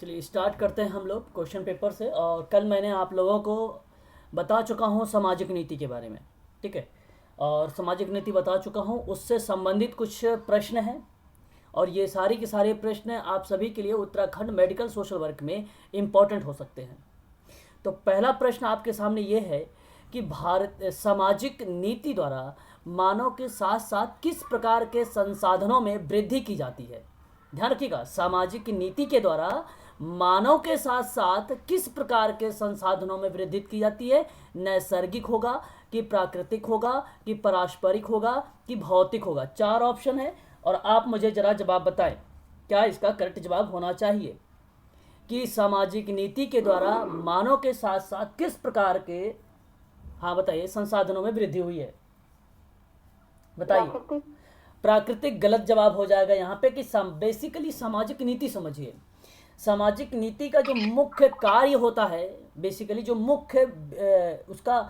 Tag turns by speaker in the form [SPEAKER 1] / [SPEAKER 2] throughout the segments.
[SPEAKER 1] चलिए स्टार्ट करते हैं हम लोग क्वेश्चन पेपर से। और कल मैंने आप लोगों को बता चुका हूँ सामाजिक नीति के बारे में, ठीक है। और सामाजिक नीति बता चुका हूँ, उससे संबंधित कुछ प्रश्न हैं। और ये सारी के सारे प्रश्न आप सभी के लिए उत्तराखंड मेडिकल सोशल वर्क में इम्पॉर्टेंट हो सकते हैं। तो पहला प्रश्न आपके सामने ये है कि भारत सामाजिक नीति द्वारा मानव के साथ साथ किस प्रकार के संसाधनों में वृद्धि की जाती है। ध्यान रखिएगा, सामाजिक नीति के द्वारा मानव के साथ साथ किस प्रकार के संसाधनों में वृद्धि की जाती है। नैसर्गिक होगा कि प्राकृतिक होगा कि पारस्परिक होगा कि भौतिक होगा। चार ऑप्शन है और आप मुझे जरा जवाब बताएं क्या इसका करेक्ट जवाब होना चाहिए कि सामाजिक नीति के द्वारा मानव के साथ साथ किस प्रकार के, हाँ बताइए, संसाधनों में वृद्धि हुई है। बताइए। प्राकृतिक गलत जवाब हो जाएगा यहाँ पे कि बेसिकली सामाजिक नीति समझिए, सामाजिक नीति का जो मुख्य कार्य होता है, बेसिकली जो मुख्य उसका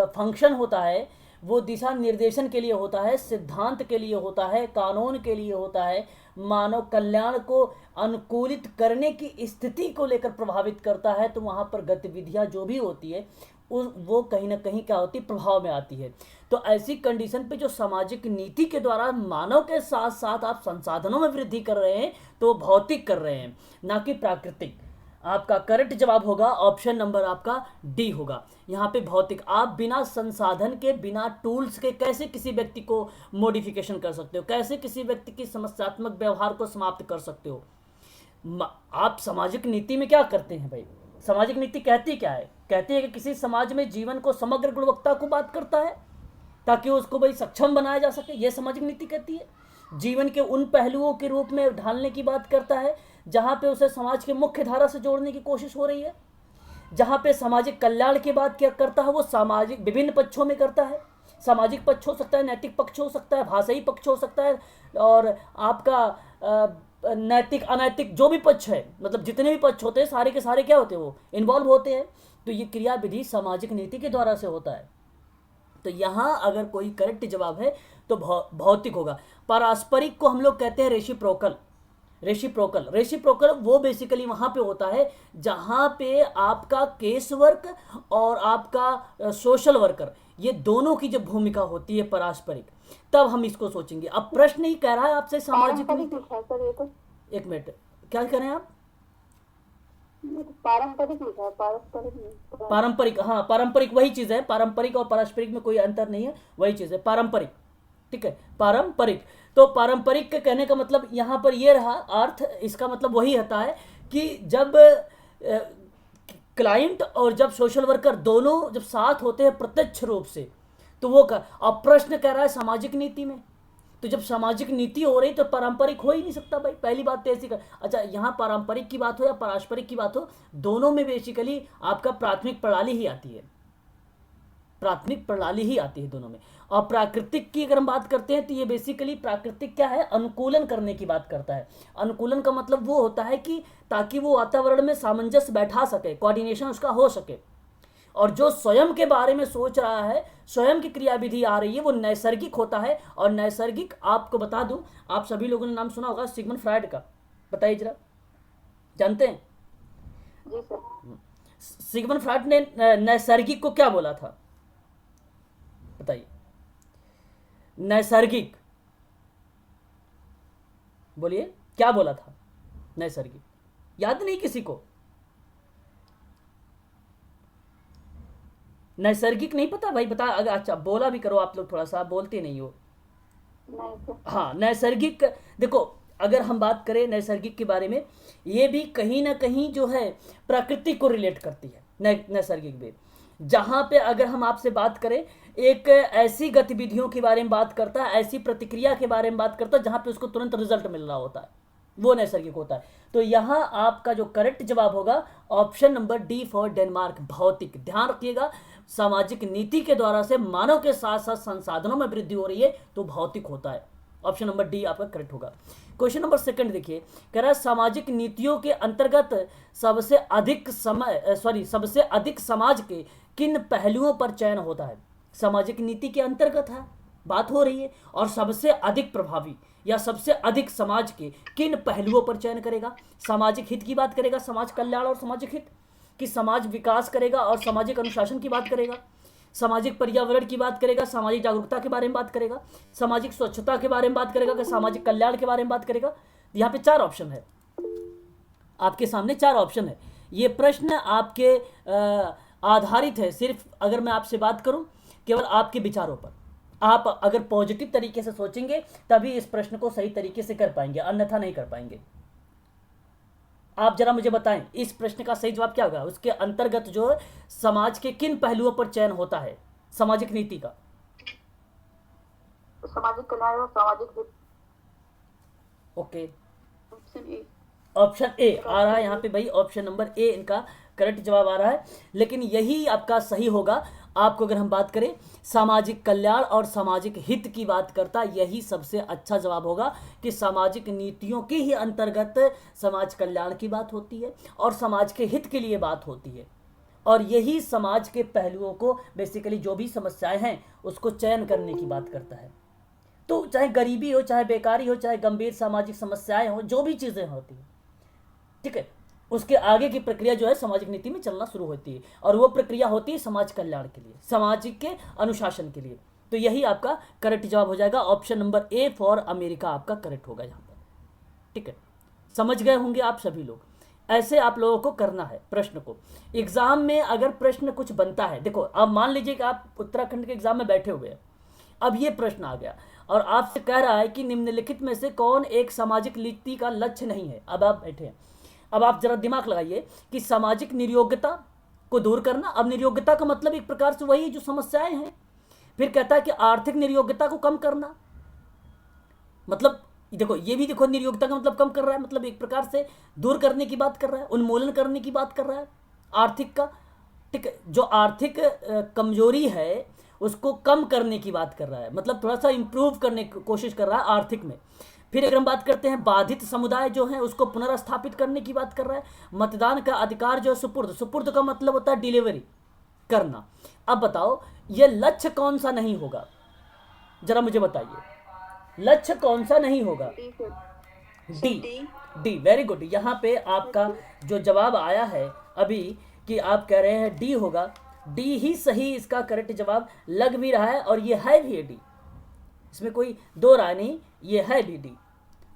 [SPEAKER 1] फंक्शन होता है वो दिशा निर्देशन के लिए होता है, सिद्धांत के लिए होता है, कानून के लिए होता है, मानव कल्याण को अनुकूलित करने की स्थिति को लेकर प्रभावित करता है। तो वहाँ पर गतिविधियाँ जो भी होती है वो कहीं ना कहीं क्या होती है, प्रभाव में आती है। तो ऐसी कंडीशन पे जो सामाजिक नीति के द्वारा मानव के साथ साथ आप संसाधनों में वृद्धि कर रहे हैं तो भौतिक कर रहे हैं, ना कि प्राकृतिक। आपका करेक्ट जवाब होगा ऑप्शन नंबर आपका डी होगा। यहाँ पे भौतिक, आप बिना संसाधन के, बिना टूल्स के कैसे किसी व्यक्ति को मॉडिफिकेशन कर सकते हो, कैसे किसी व्यक्ति की समस्यात्मक व्यवहार को समाप्त कर सकते हो। आप सामाजिक नीति में क्या करते हैं भाई, सामाजिक नीति कहती क्या है, कहती है कि किसी समाज में जीवन को समग्र गुणवत्ता को बात करता है ताकि उसको भाई सक्षम बनाया जा सके, यह सामाजिक नीति कहती है। जीवन के उन पहलुओं के रूप में ढालने की बात करता है जहाँ पे उसे समाज के मुख्य धारा से जोड़ने की कोशिश हो रही है। जहाँ पे सामाजिक कल्याण की बात क्या करता है वो सामाजिक विभिन्न पक्षों में करता है। सामाजिक पक्ष हो सकता है, नैतिक पक्ष हो सकता है, भाषाई पक्ष हो सकता है, और आपका नैतिक अनैतिक जो भी पक्ष है, मतलब जितने भी पक्ष होते हैं सारे के सारे क्या होते हैं, वो इन्वॉल्व होते हैं। तो ये क्रिया विधि सामाजिक नीति के द्वारा से होता है। तो यहाँ अगर कोई करेक्ट जवाब है तो भौतिक होगा। पारस्परिक को हम लोग कहते हैं रेसिप्रोकल। रेसिप्रोकल वो बेसिकली वहाँ पे होता है जहाँ पे आपका केस वर्क और आपका सोशल वर्कर, ये दोनों की जब भूमिका होती है पारस्परिक, तब हम इसको सोचेंगे। अब प्रश्न ही कह रहा है आपसे सामाजिक नीति। एक मिनट, क्या कह रहे हैं आप?
[SPEAKER 2] पारंपरिक लिखा है,
[SPEAKER 1] पारंपरिक, हाँ पारंपरिक वही चीज है, पारंपरिक और पारस्परिक में कोई अंतर नहीं है, वही चीज है पारंपरिक, ठीक है, पारंपरिक। तो पारंपरिक के कहने का मतलब यहाँ पर ये रहा अर्थ, इसका मतलब वही होता है कि जब क्लाइंट और जब सोशल वर्कर दोनों जब साथ होते हैं प्रत्यक्ष रूप से, तो वो अब प्रश्न कह रहा है सामाजिक नीति में, तो जब सामाजिक नीति हो रही तो पारंपरिक हो ही नहीं सकता भाई, पहली बात तो ऐसी कर। अच्छा, यहाँ पारंपरिक की बात हो या पारस्परिक की बात हो, दोनों में बेसिकली आपका प्राथमिक प्रणाली ही आती है, प्राथमिक प्रणाली ही आती है दोनों में। और प्राकृतिक की अगर हम बात करते हैं तो ये बेसिकली प्राकृतिक क्या है, अनुकूलन करने की बात करता है। अनुकूलन का मतलब वो होता है कि ताकि वो वातावरण में सामंजस्य बैठा सके, कोऑर्डिनेशन उसका हो सके। और जो स्वयं के बारे में सोच रहा है, स्वयं की क्रियाविधि आ रही है, वो नैसर्गिक होता है। और नैसर्गिक आपको बता दूं, आप सभी लोगों ने नाम सुना होगा सिगमंड फ्रायड का, बताइए जरा, जानते हैं?
[SPEAKER 2] जी सर।
[SPEAKER 1] सिगमंड फ्रायड ने नैसर्गिक को क्या बोला था, बताइए? नैसर्गिक, बोलिए क्या बोला था नैसर्गिक, याद नहीं किसी को? नैसर्गिक नहीं पता भाई, बता अगर, अच्छा बोला भी करो आप लोग, थोड़ा सा बोलते नहीं हो।
[SPEAKER 2] नहीं।
[SPEAKER 1] हाँ नैसर्गिक, देखो अगर हम बात करें नैसर्गिक के बारे में, ये भी कहीं ना कहीं जो है प्रकृति को रिलेट करती है नैसर्गिक भी। जहाँ पे अगर हम आपसे बात करें, एक ऐसी गतिविधियों के बारे में बात करता है, ऐसी प्रतिक्रिया के बारे में बात करता है जहाँ पे उसको तुरंत रिजल्ट मिल रहा होता है, वो नैसर्गिक होता है। तो यहाँ आपका जो करेक्ट जवाब होगा option number D for Denmark, भौतिक। ध्यान रखिएगा, सामाजिक नीति के द्वारा से मानव के साथ साथ संसाधनों में वृद्धि हो रही है तो भौतिक होता है। ऑप्शन नंबर डी आपका करेक्ट होगा। क्वेश्चन नंबर सेकंड देखिए, कह रहा है सामाजिक नीतियों के अंतर्गत सबसे अधिक समाज के किन पहलुओं पर चयन होता है। सामाजिक नीति के अंतर्गत है बात हो रही है, और सबसे अधिक प्रभावी या सबसे अधिक समाज के किन पहलुओं पर चयन करेगा? सामाजिक हित की बात करेगा, समाज कल्याण और सामाजिक हित, कि समाज विकास करेगा और सामाजिक अनुशासन की बात करेगा, सामाजिक पर्यावरण की बात करेगा, सामाजिक जागरूकता के बारे में बात करेगा, सामाजिक स्वच्छता के बारे में बात करेगा, कि सामाजिक कल्याण के बारे में बात करेगा? यहाँ पे 4 ऑप्शन है, आपके सामने 4 ऑप्शन है। ये प्रश्न आपके आधारित है सिर्फ, अगर मैं आपसे बात करूं, केवल आपके विचारों पर। आप अगर पॉजिटिव तरीके से सोचेंगे तभी इस प्रश्न को सही तरीके से कर पाएंगे, अन्यथा नहीं कर पाएंगे। आप जरा मुझे बताएं इस प्रश्न का सही जवाब क्या होगा? उसके अंतर्गत जो है समाज के किन पहलुओं पर चयन होता है सामाजिक नीति का?
[SPEAKER 2] सामाजिक कल्याण और सामाजिक हित।
[SPEAKER 1] Okay,
[SPEAKER 2] option A.
[SPEAKER 1] Option A आ रहा है यहाँ पे भाई, ऑप्शन नंबर ए इनका करेक्ट जवाब आ रहा है। लेकिन यही आपका सही होगा। आपको अगर हम बात करें सामाजिक कल्याण और सामाजिक हित की बात करता, यही सबसे अच्छा जवाब होगा कि सामाजिक नीतियों के ही अंतर्गत समाज कल्याण की बात होती है और समाज के हित के लिए बात होती है, और यही समाज के पहलुओं को बेसिकली जो भी समस्याएं हैं उसको चयन करने की बात करता है। तो चाहे गरीबी हो, चाहे बेकारी हो, चाहे गंभीर सामाजिक समस्याएं हो, जो भी चीज़ें होती हैं, ठीक है, उसके आगे की प्रक्रिया जो है सामाजिक नीति में चलना शुरू होती है, और वो प्रक्रिया होती है समाज कल्याण के लिए, सामाजिक के अनुशासन के लिए। तो यही आपका करेक्ट जवाब हो जाएगा। Option number A for America आपका करेक्ट होगा यहाँ पर, ठीक है। समझ गए होंगे आप सभी लोग। ऐसे आप लोगों को करना है प्रश्न को। एग्जाम में अगर प्रश्न कुछ बनता है, देखो अब मान लीजिए कि आप उत्तराखंड के एग्जाम में बैठे हुए हैं, अब ये प्रश्न आ गया और आपसे कह रहा है कि निम्नलिखित में से कौन एक सामाजिक नीति का लक्ष्य नहीं है। अब आप बैठे हैं, अब आप जरा दिमाग लगाइए कि सामाजिक निर्योग्यता को दूर करना। अब निर्योग्यता का मतलब एक प्रकार से वही जो समस्याएं हैं। फिर कहता है कि आर्थिक निर्योग्यता को कम करना, मतलब देखो ये भी देखो, निर्योग्यता का मतलब कम कर रहा है, मतलब एक प्रकार से दूर करने की बात कर रहा है, उन्मूलन करने की बात कर रहा है आर्थिक का, ठीक है। जो आर्थिक कमजोरी है उसको कम करने की बात कर रहा है, मतलब थोड़ा सा इंप्रूव करने की कोशिश कर रहा है आर्थिक में। फिर अगर हम बात करते हैं बाधित समुदाय जो है उसको पुनर्स्थापित करने की बात कर रहा है। मतदान का अधिकार जो है सुपुर्द का मतलब होता है डिलीवरी करना। अब बताओ ये लक्ष्य कौन सा नहीं होगा, जरा मुझे बताइए लक्ष्य कौन सा नहीं होगा? D, very good. यहाँ पे आपका जो जवाब आया है अभी कि आप कह रहे हैं डी होगा, डी ही सही इसका करेक्ट जवाब लग भी रहा है, और ये है भी डी, इसमें कोई दो राय नहीं, ये है भी डी,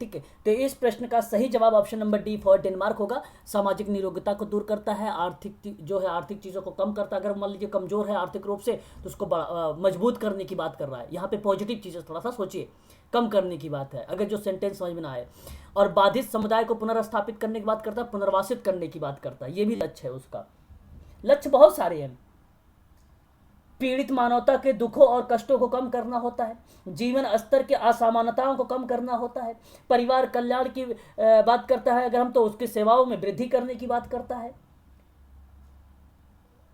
[SPEAKER 1] ठीक है। तो इस प्रश्न का सही जवाब option number D for Denmark होगा। सामाजिक निरोग्यता को दूर करता है, आर्थिक जो है आर्थिक चीज़ों को कम करता है। अगर मान लीजिए कमजोर है आर्थिक रूप से तो उसको मजबूत करने की बात कर रहा है। यहाँ पे पॉजिटिव चीज़ें थोड़ा सा सोचिए, कम करने की बात है अगर जो सेंटेंस समझ में ना आए। और बाधित समुदाय को पुनर्स्थापित करने की बात करता है, पुनर्वासित करने की बात करता है, ये भी लक्ष्य है उसका। लक्ष्य बहुत सारे हैं। पीड़ित मानवता के दुखों और कष्टों को कम करना होता है, जीवन स्तर के असमानताओं को कम करना होता है, परिवार कल्याण की बात करता है अगर हम तो उसकी सेवाओं में वृद्धि करने की बात करता है,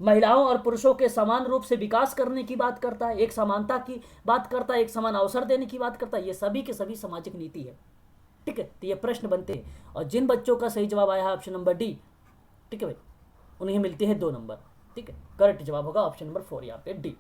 [SPEAKER 1] महिलाओं और पुरुषों के समान रूप से विकास करने की बात करता है, एक समानता की बात करता है, एक समान अवसर देने की बात करता है। ये सभी के सभी सामाजिक नीति है, ठीक है। तो ये प्रश्न बनते हैं, और जिन बच्चों का सही जवाब आया है ऑप्शन नंबर डी, ठीक है भाई, उन्हें मिलते हैं 2 नंबर, ठीक है। करेक्ट जवाब होगा ऑप्शन नंबर 4 यहाँ पे डी।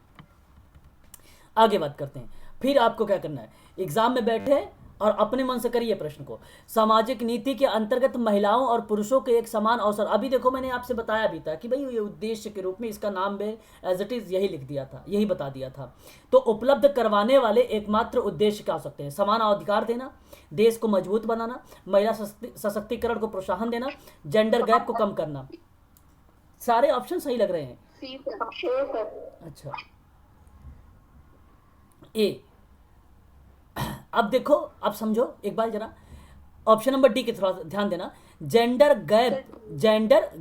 [SPEAKER 1] आगे बात करते हैं। फिर आपको क्या करना है, एग्जाम में बैठे और अपने मन से करिए प्रश्न को। सामाजिक नीति के अंतर्गत महिलाओं और पुरुषों के एक समान अवसर। अभी देखो मैंने आपसे बताया भी था कि भाई ये उद्देश्य के रूप में इसका नाम में एज इट इज यही लिख दिया था, यही बता दिया था। तो उपलब्ध करवाने वाले एकमात्र उद्देश्य क्या हो सकते हैं? समान अधिकार देना, देश को मजबूत बनाना, महिला सशक्तिकरण को प्रोत्साहन देना, जेंडर गैप को कम करना। सारे ऑप्शन सही लग रहे हैं। अच्छा, ए। अब देखो, अब समझो एक बार जरा, ऑप्शन नंबर डी की थोड़ा ध्यान देना। जेंडर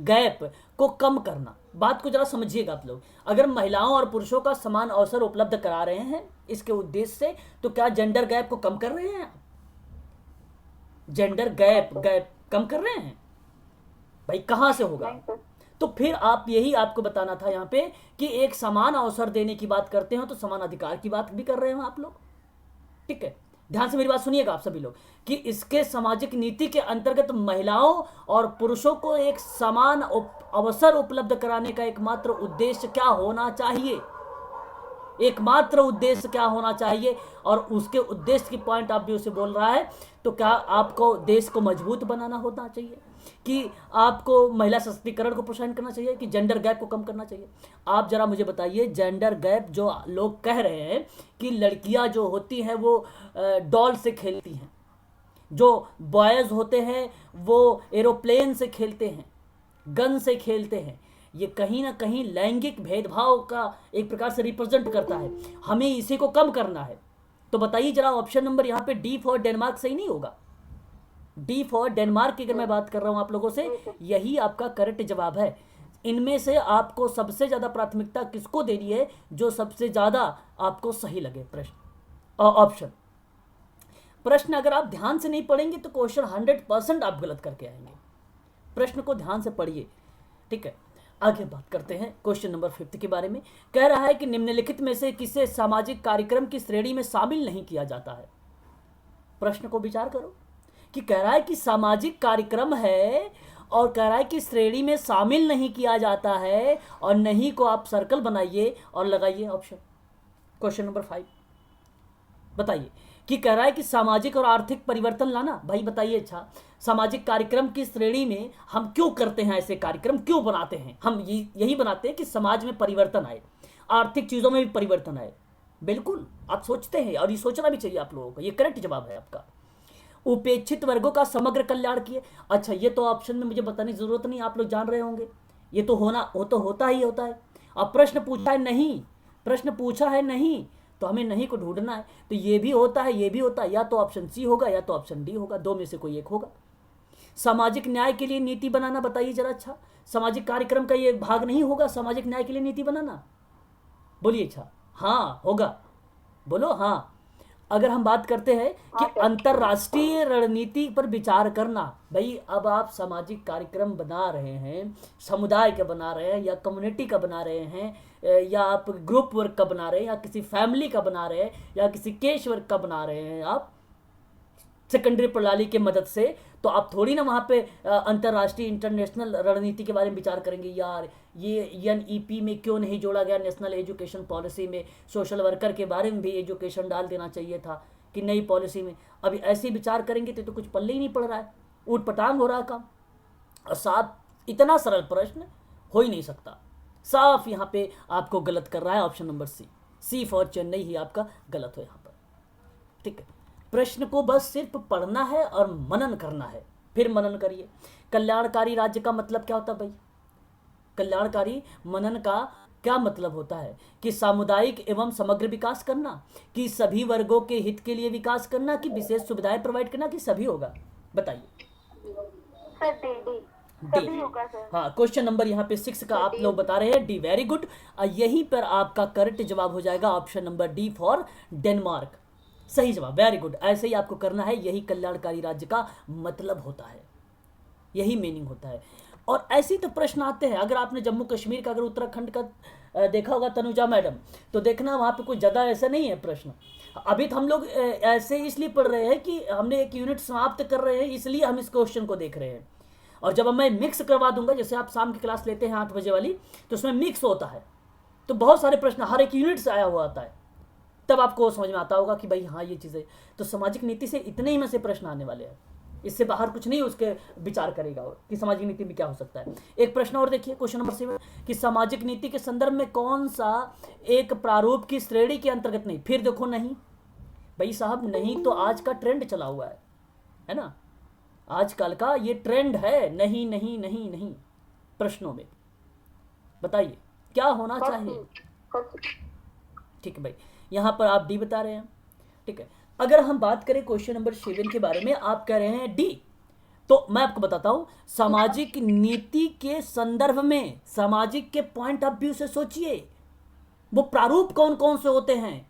[SPEAKER 1] गैप को कम करना, बात को जरा समझिएगा आप लोग। अगर महिलाओं और पुरुषों का समान अवसर उपलब्ध करा रहे हैं इसके उद्देश्य से, तो क्या जेंडर गैप को कम कर रहे हैं? जेंडर गैप कम कर रहे हैं भाई? कहां से होगा? तो फिर आप यही आपको बताना था यहाँ पे कि एक समान अवसर देने की बात करते हो तो समान अधिकार की बात भी कर रहे हो आप लोग, ठीक है। ध्यान से मेरी बात सुनिएगा आप सभी लोग कि इसके सामाजिक नीति के अंतर्गत महिलाओं और पुरुषों को एक समान अवसर उपलब्ध कराने का एकमात्र उद्देश्य क्या होना चाहिए? एकमात्र उद्देश्य क्या होना चाहिए, और उसके उद्देश्य की पॉइंट ऑफ व्यू से बोल रहा है, तो क्या आपको देश को मजबूत बनाना होना चाहिए, कि आपको महिला सशक्तिकरण को प्रोत्साहन करना चाहिए, कि जेंडर गैप को कम करना चाहिए? आप जरा मुझे बताइए, जेंडर गैप जो लोग कह रहे हैं कि लड़कियां जो होती हैं वो डॉल से खेलती हैं, जो बॉयज़ होते हैं वो एरोप्लेन से खेलते हैं, गन से खेलते हैं, ये कहीं ना कहीं लैंगिक भेदभाव का एक प्रकार से रिप्रेजेंट करता है। हमें इसी को कम करना है। तो बताइए जरा, ऑप्शन नंबर यहाँ पे डी फॉर डेनमार्क सही नहीं होगा? डी फॉर डेनमार्क की अगर मैं बात कर रहा हूं आप लोगों से, यही आपका करेक्ट जवाब है। इनमें से आपको सबसे ज्यादा प्राथमिकता किसको देनी है, जो सबसे ज्यादा आपको सही लगे प्रश्न ऑप्शन। प्रश्न अगर आप ध्यान से नहीं पढ़ेंगे तो क्वेश्चन 100% आप गलत करके आएंगे। प्रश्न को ध्यान से पढ़िए, ठीक है। आगे बात करते हैं क्वेश्चन नंबर 5 के बारे में। कह रहा है कि निम्नलिखित में से किसे सामाजिक कार्यक्रम की श्रेणी में शामिल नहीं किया जाता है। प्रश्न को विचार करो कि कह रहा है कि सामाजिक कार्यक्रम है और कह रहा है कि श्रेणी में शामिल नहीं किया जाता है, और नहीं को आप सर्कल बनाइए और लगाइए ऑप्शन। क्वेश्चन नंबर 5 बताइए कि कह रहा है कि सामाजिक और आर्थिक परिवर्तन लाना। भाई बताइए, अच्छा सामाजिक कार्यक्रम की श्रेणी में हम क्यों करते हैं, ऐसे कार्यक्रम क्यों बनाते हैं? हम यही बनाते हैं कि समाज में परिवर्तन आए, आर्थिक चीजों में भी परिवर्तन आए। बिल्कुल आप सोचते हैं, और ये सोचना भी चाहिए आप लोगों को। ये करेक्ट जवाब है आपका। उपेक्षित वर्गों का समग्र कल्याण किए। अच्छा, ये तो ऑप्शन में मुझे बताने की जरूरत नहीं, आप लोग जान रहे होंगे, ये तो होता ही होता है। अब प्रश्न पूछा है नहीं, प्रश्न पूछा है नहीं, तो हमें नहीं को ढूंढना है। तो ये भी होता है, ये भी होता है, या तो ऑप्शन सी होगा या तो ऑप्शन डी होगा, दो में से कोई एक होगा। सामाजिक न्याय के लिए नीति बनाना, बताइए जरा। अच्छा, सामाजिक कार्यक्रम का ये भाग नहीं होगा सामाजिक न्याय के लिए नीति बनाना? बोलिए। अच्छा, हाँ होगा, बोलो हाँ। अगर हम बात करते हैं कि अंतरराष्ट्रीय रणनीति पर विचार करना, भाई अब आप सामाजिक कार्यक्रम बना रहे हैं, समुदाय का बना रहे हैं, या कम्युनिटी का बना रहे हैं, या आप ग्रुप वर्क का बना रहे हैं, या किसी फैमिली का बना रहे हैं, या किसी केस वर्क का बना रहे हैं आप सेकेंडरी प्रणाली के मदद से, तो आप थोड़ी ना वहाँ पे अंतर्राष्ट्रीय इंटरनेशनल रणनीति के बारे में विचार करेंगे। यार ये एनईपी में क्यों नहीं जोड़ा गया, नेशनल एजुकेशन पॉलिसी में सोशल वर्कर के बारे में भी एजुकेशन डाल देना चाहिए था कि नई पॉलिसी में। अभी ऐसे विचार करेंगे तो कुछ पल्ले ही नहीं पड़ रहा है, ऊट पटांग हो रहा है काम। और साथ इतना सरल प्रश्न हो ही नहीं सकता। साफ यहाँ पे आपको गलत कर रहा है option number C for Chennai ही आपका गलत हो यहाँ पर, ठीक है। प्रश्न को बस सिर्फ पढ़ना है और मनन करना है, फिर मनन करिए। कल्याणकारी राज्य का मतलब क्या होता है भाई? कल्याणकारी मनन का क्या मतलब होता है? कि सामुदायिक एवं समग्र विकास करना, कि सभी वर्गों के हित के लिए विकास करना, कि विशेष सुविधाएं प्रोवाइड करना, कि सभी होगा? बताइए। डी होगा सर। हाँ, क्वेश्चन नंबर यहाँ पे 6 का आप लोग बता रहे हैं डी। Very good. यहीं पर आपका करेक्ट जवाब हो जाएगा option number D for Denmark, सही जवाब। वेरी गुड, ऐसे ही आपको करना है, यही कल्याणकारी राज्य का मतलब होता है, यही मीनिंग होता है। और ऐसे तो प्रश्न आते हैं। अगर आपने जम्मू कश्मीर का, अगर उत्तराखंड का देखा होगा तनुजा मैडम, तो देखना वहाँ पे कुछ ज़्यादा ऐसा नहीं है प्रश्न। अभी तो हम लोग ऐसे इसलिए पढ़ रहे हैं कि हमने एक यूनिट समाप्त कर रहे हैं, इसलिए हम इस क्वेश्चन को देख रहे हैं। और जब मैं मिक्स करवा दूंगा, जैसे आप शाम की क्लास लेते हैं 8 बजे वाली, तो उसमें मिक्स होता है, तो बहुत सारे प्रश्न हर एक यूनिट से आया हुआ आता है, तब आपको समझ में आता होगा कि भाई हाँ ये चीज़ें। तो सामाजिक नीति से इतने ही में से प्रश्न आने वाले हैं, इससे बाहर कुछ नहीं उसके विचार करेगा और कि सामाजिक नीति में क्या हो सकता है। एक प्रश्न और देखिए, क्वेश्चन नंबर 7, कि सामाजिक नीति के संदर्भ में कौन सा एक प्रारूप की श्रेणी के अंतर्गत नहीं। फिर देखो नहीं, भाई साहब नहीं तो आज का ट्रेंड चला हुआ है ना, आजकल का ये ट्रेंड है। नहीं नहीं नहीं नहीं प्रश्नों में बताइए क्या होना चाहिए। ठीक है भाई, यहां पर आप डी बता रहे हैं, ठीक है। अगर हम बात करें क्वेश्चन नंबर 7 के बारे में, आप कह रहे हैं डी, तो मैं आपको बताता हूं। सामाजिक नीति के संदर्भ में, सामाजिक के पॉइंट ऑफ व्यू से सोचिए, वो प्रारूप कौन कौन से होते हैं।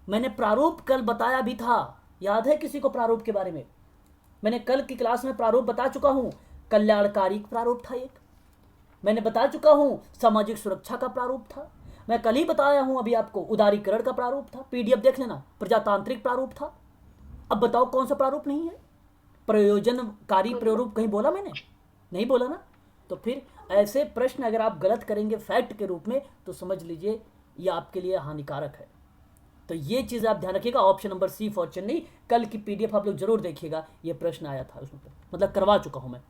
[SPEAKER 1] मैंने प्रारूप कल बताया भी था, याद है किसी को प्रारूप के बारे में? मैंने कल की क्लास में प्रारूप बता चुका हूं। कल्याणकारी प्रारूप था एक, मैंने बता चुका हूं सामाजिक सुरक्षा का प्रारूप था, मैं कल ही बताया हूं अभी आपको उदारीकरण का प्रारूप था, पीडीएफ देख लेना, प्रजातांत्रिक प्रारूप था। अब बताओ कौन सा प्रारूप नहीं है? प्रयोजनकारी प्रारूप कहीं बोला मैंने? नहीं बोला ना। तो फिर ऐसे प्रश्न अगर आप गलत करेंगे फैक्ट के रूप में, तो समझ लीजिए ये आपके लिए हानिकारक है। तो ये चीज़ आप ध्यान रखिएगा। Option number C for Chennai. कल की पीडीएफ आप लोग जरूर देखिएगा, ये प्रश्न आया था उसमें, मतलब करवा चुका हूं मैं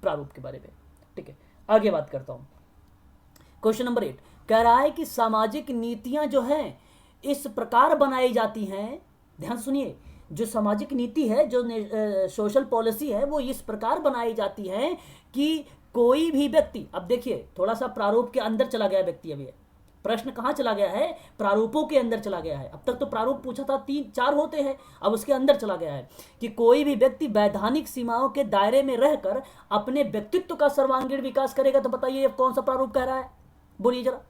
[SPEAKER 1] प्रारूप के बारे में। ठीक है, आगे बात करता हूं। क्वेश्चन नंबर 8 कह रहा है कि सामाजिक नीतियां जो हैं इस प्रकार बनाई जाती हैं, ध्यान सुनिए, जो सामाजिक नीति है, जो सोशल पॉलिसी है, वो इस प्रकार बनाई जाती है कि कोई भी व्यक्ति, अब देखिए थोड़ा सा प्रारूप के अंदर चला गया व्यक्ति, अभी प्रश्न कहाँ चला गया है, प्रारूपों के अंदर चला गया है। अब तक तो प्रारूप पूछा था 3-4 होते हैं, अब उसके अंदर चला गया है कि कोई भी व्यक्ति वैधानिक सीमाओं के दायरे में रहकर अपने व्यक्तित्व का सर्वांगीण विकास करेगा। तो बताइए कौन सा प्रारूप कह रहा है, बोलिए जरा।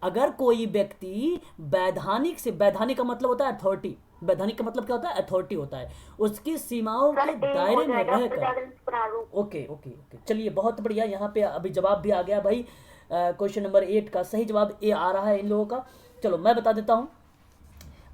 [SPEAKER 1] अगर कोई व्यक्ति वैधानिक से, वैधानिक का मतलब होता है अथॉरिटी, वैधानिक का मतलब क्या होता है, अथॉरिटी होता है, उसकी सीमाओं के दायरे में रहकर। ओके ओके ओके, चलिए बहुत बढ़िया। यहाँ पे अभी जवाब भी आ गया भाई। क्वेश्चन नंबर 8 का सही जवाब ए आ रहा है इन लोगों का। चलो मैं बता देता हूँ,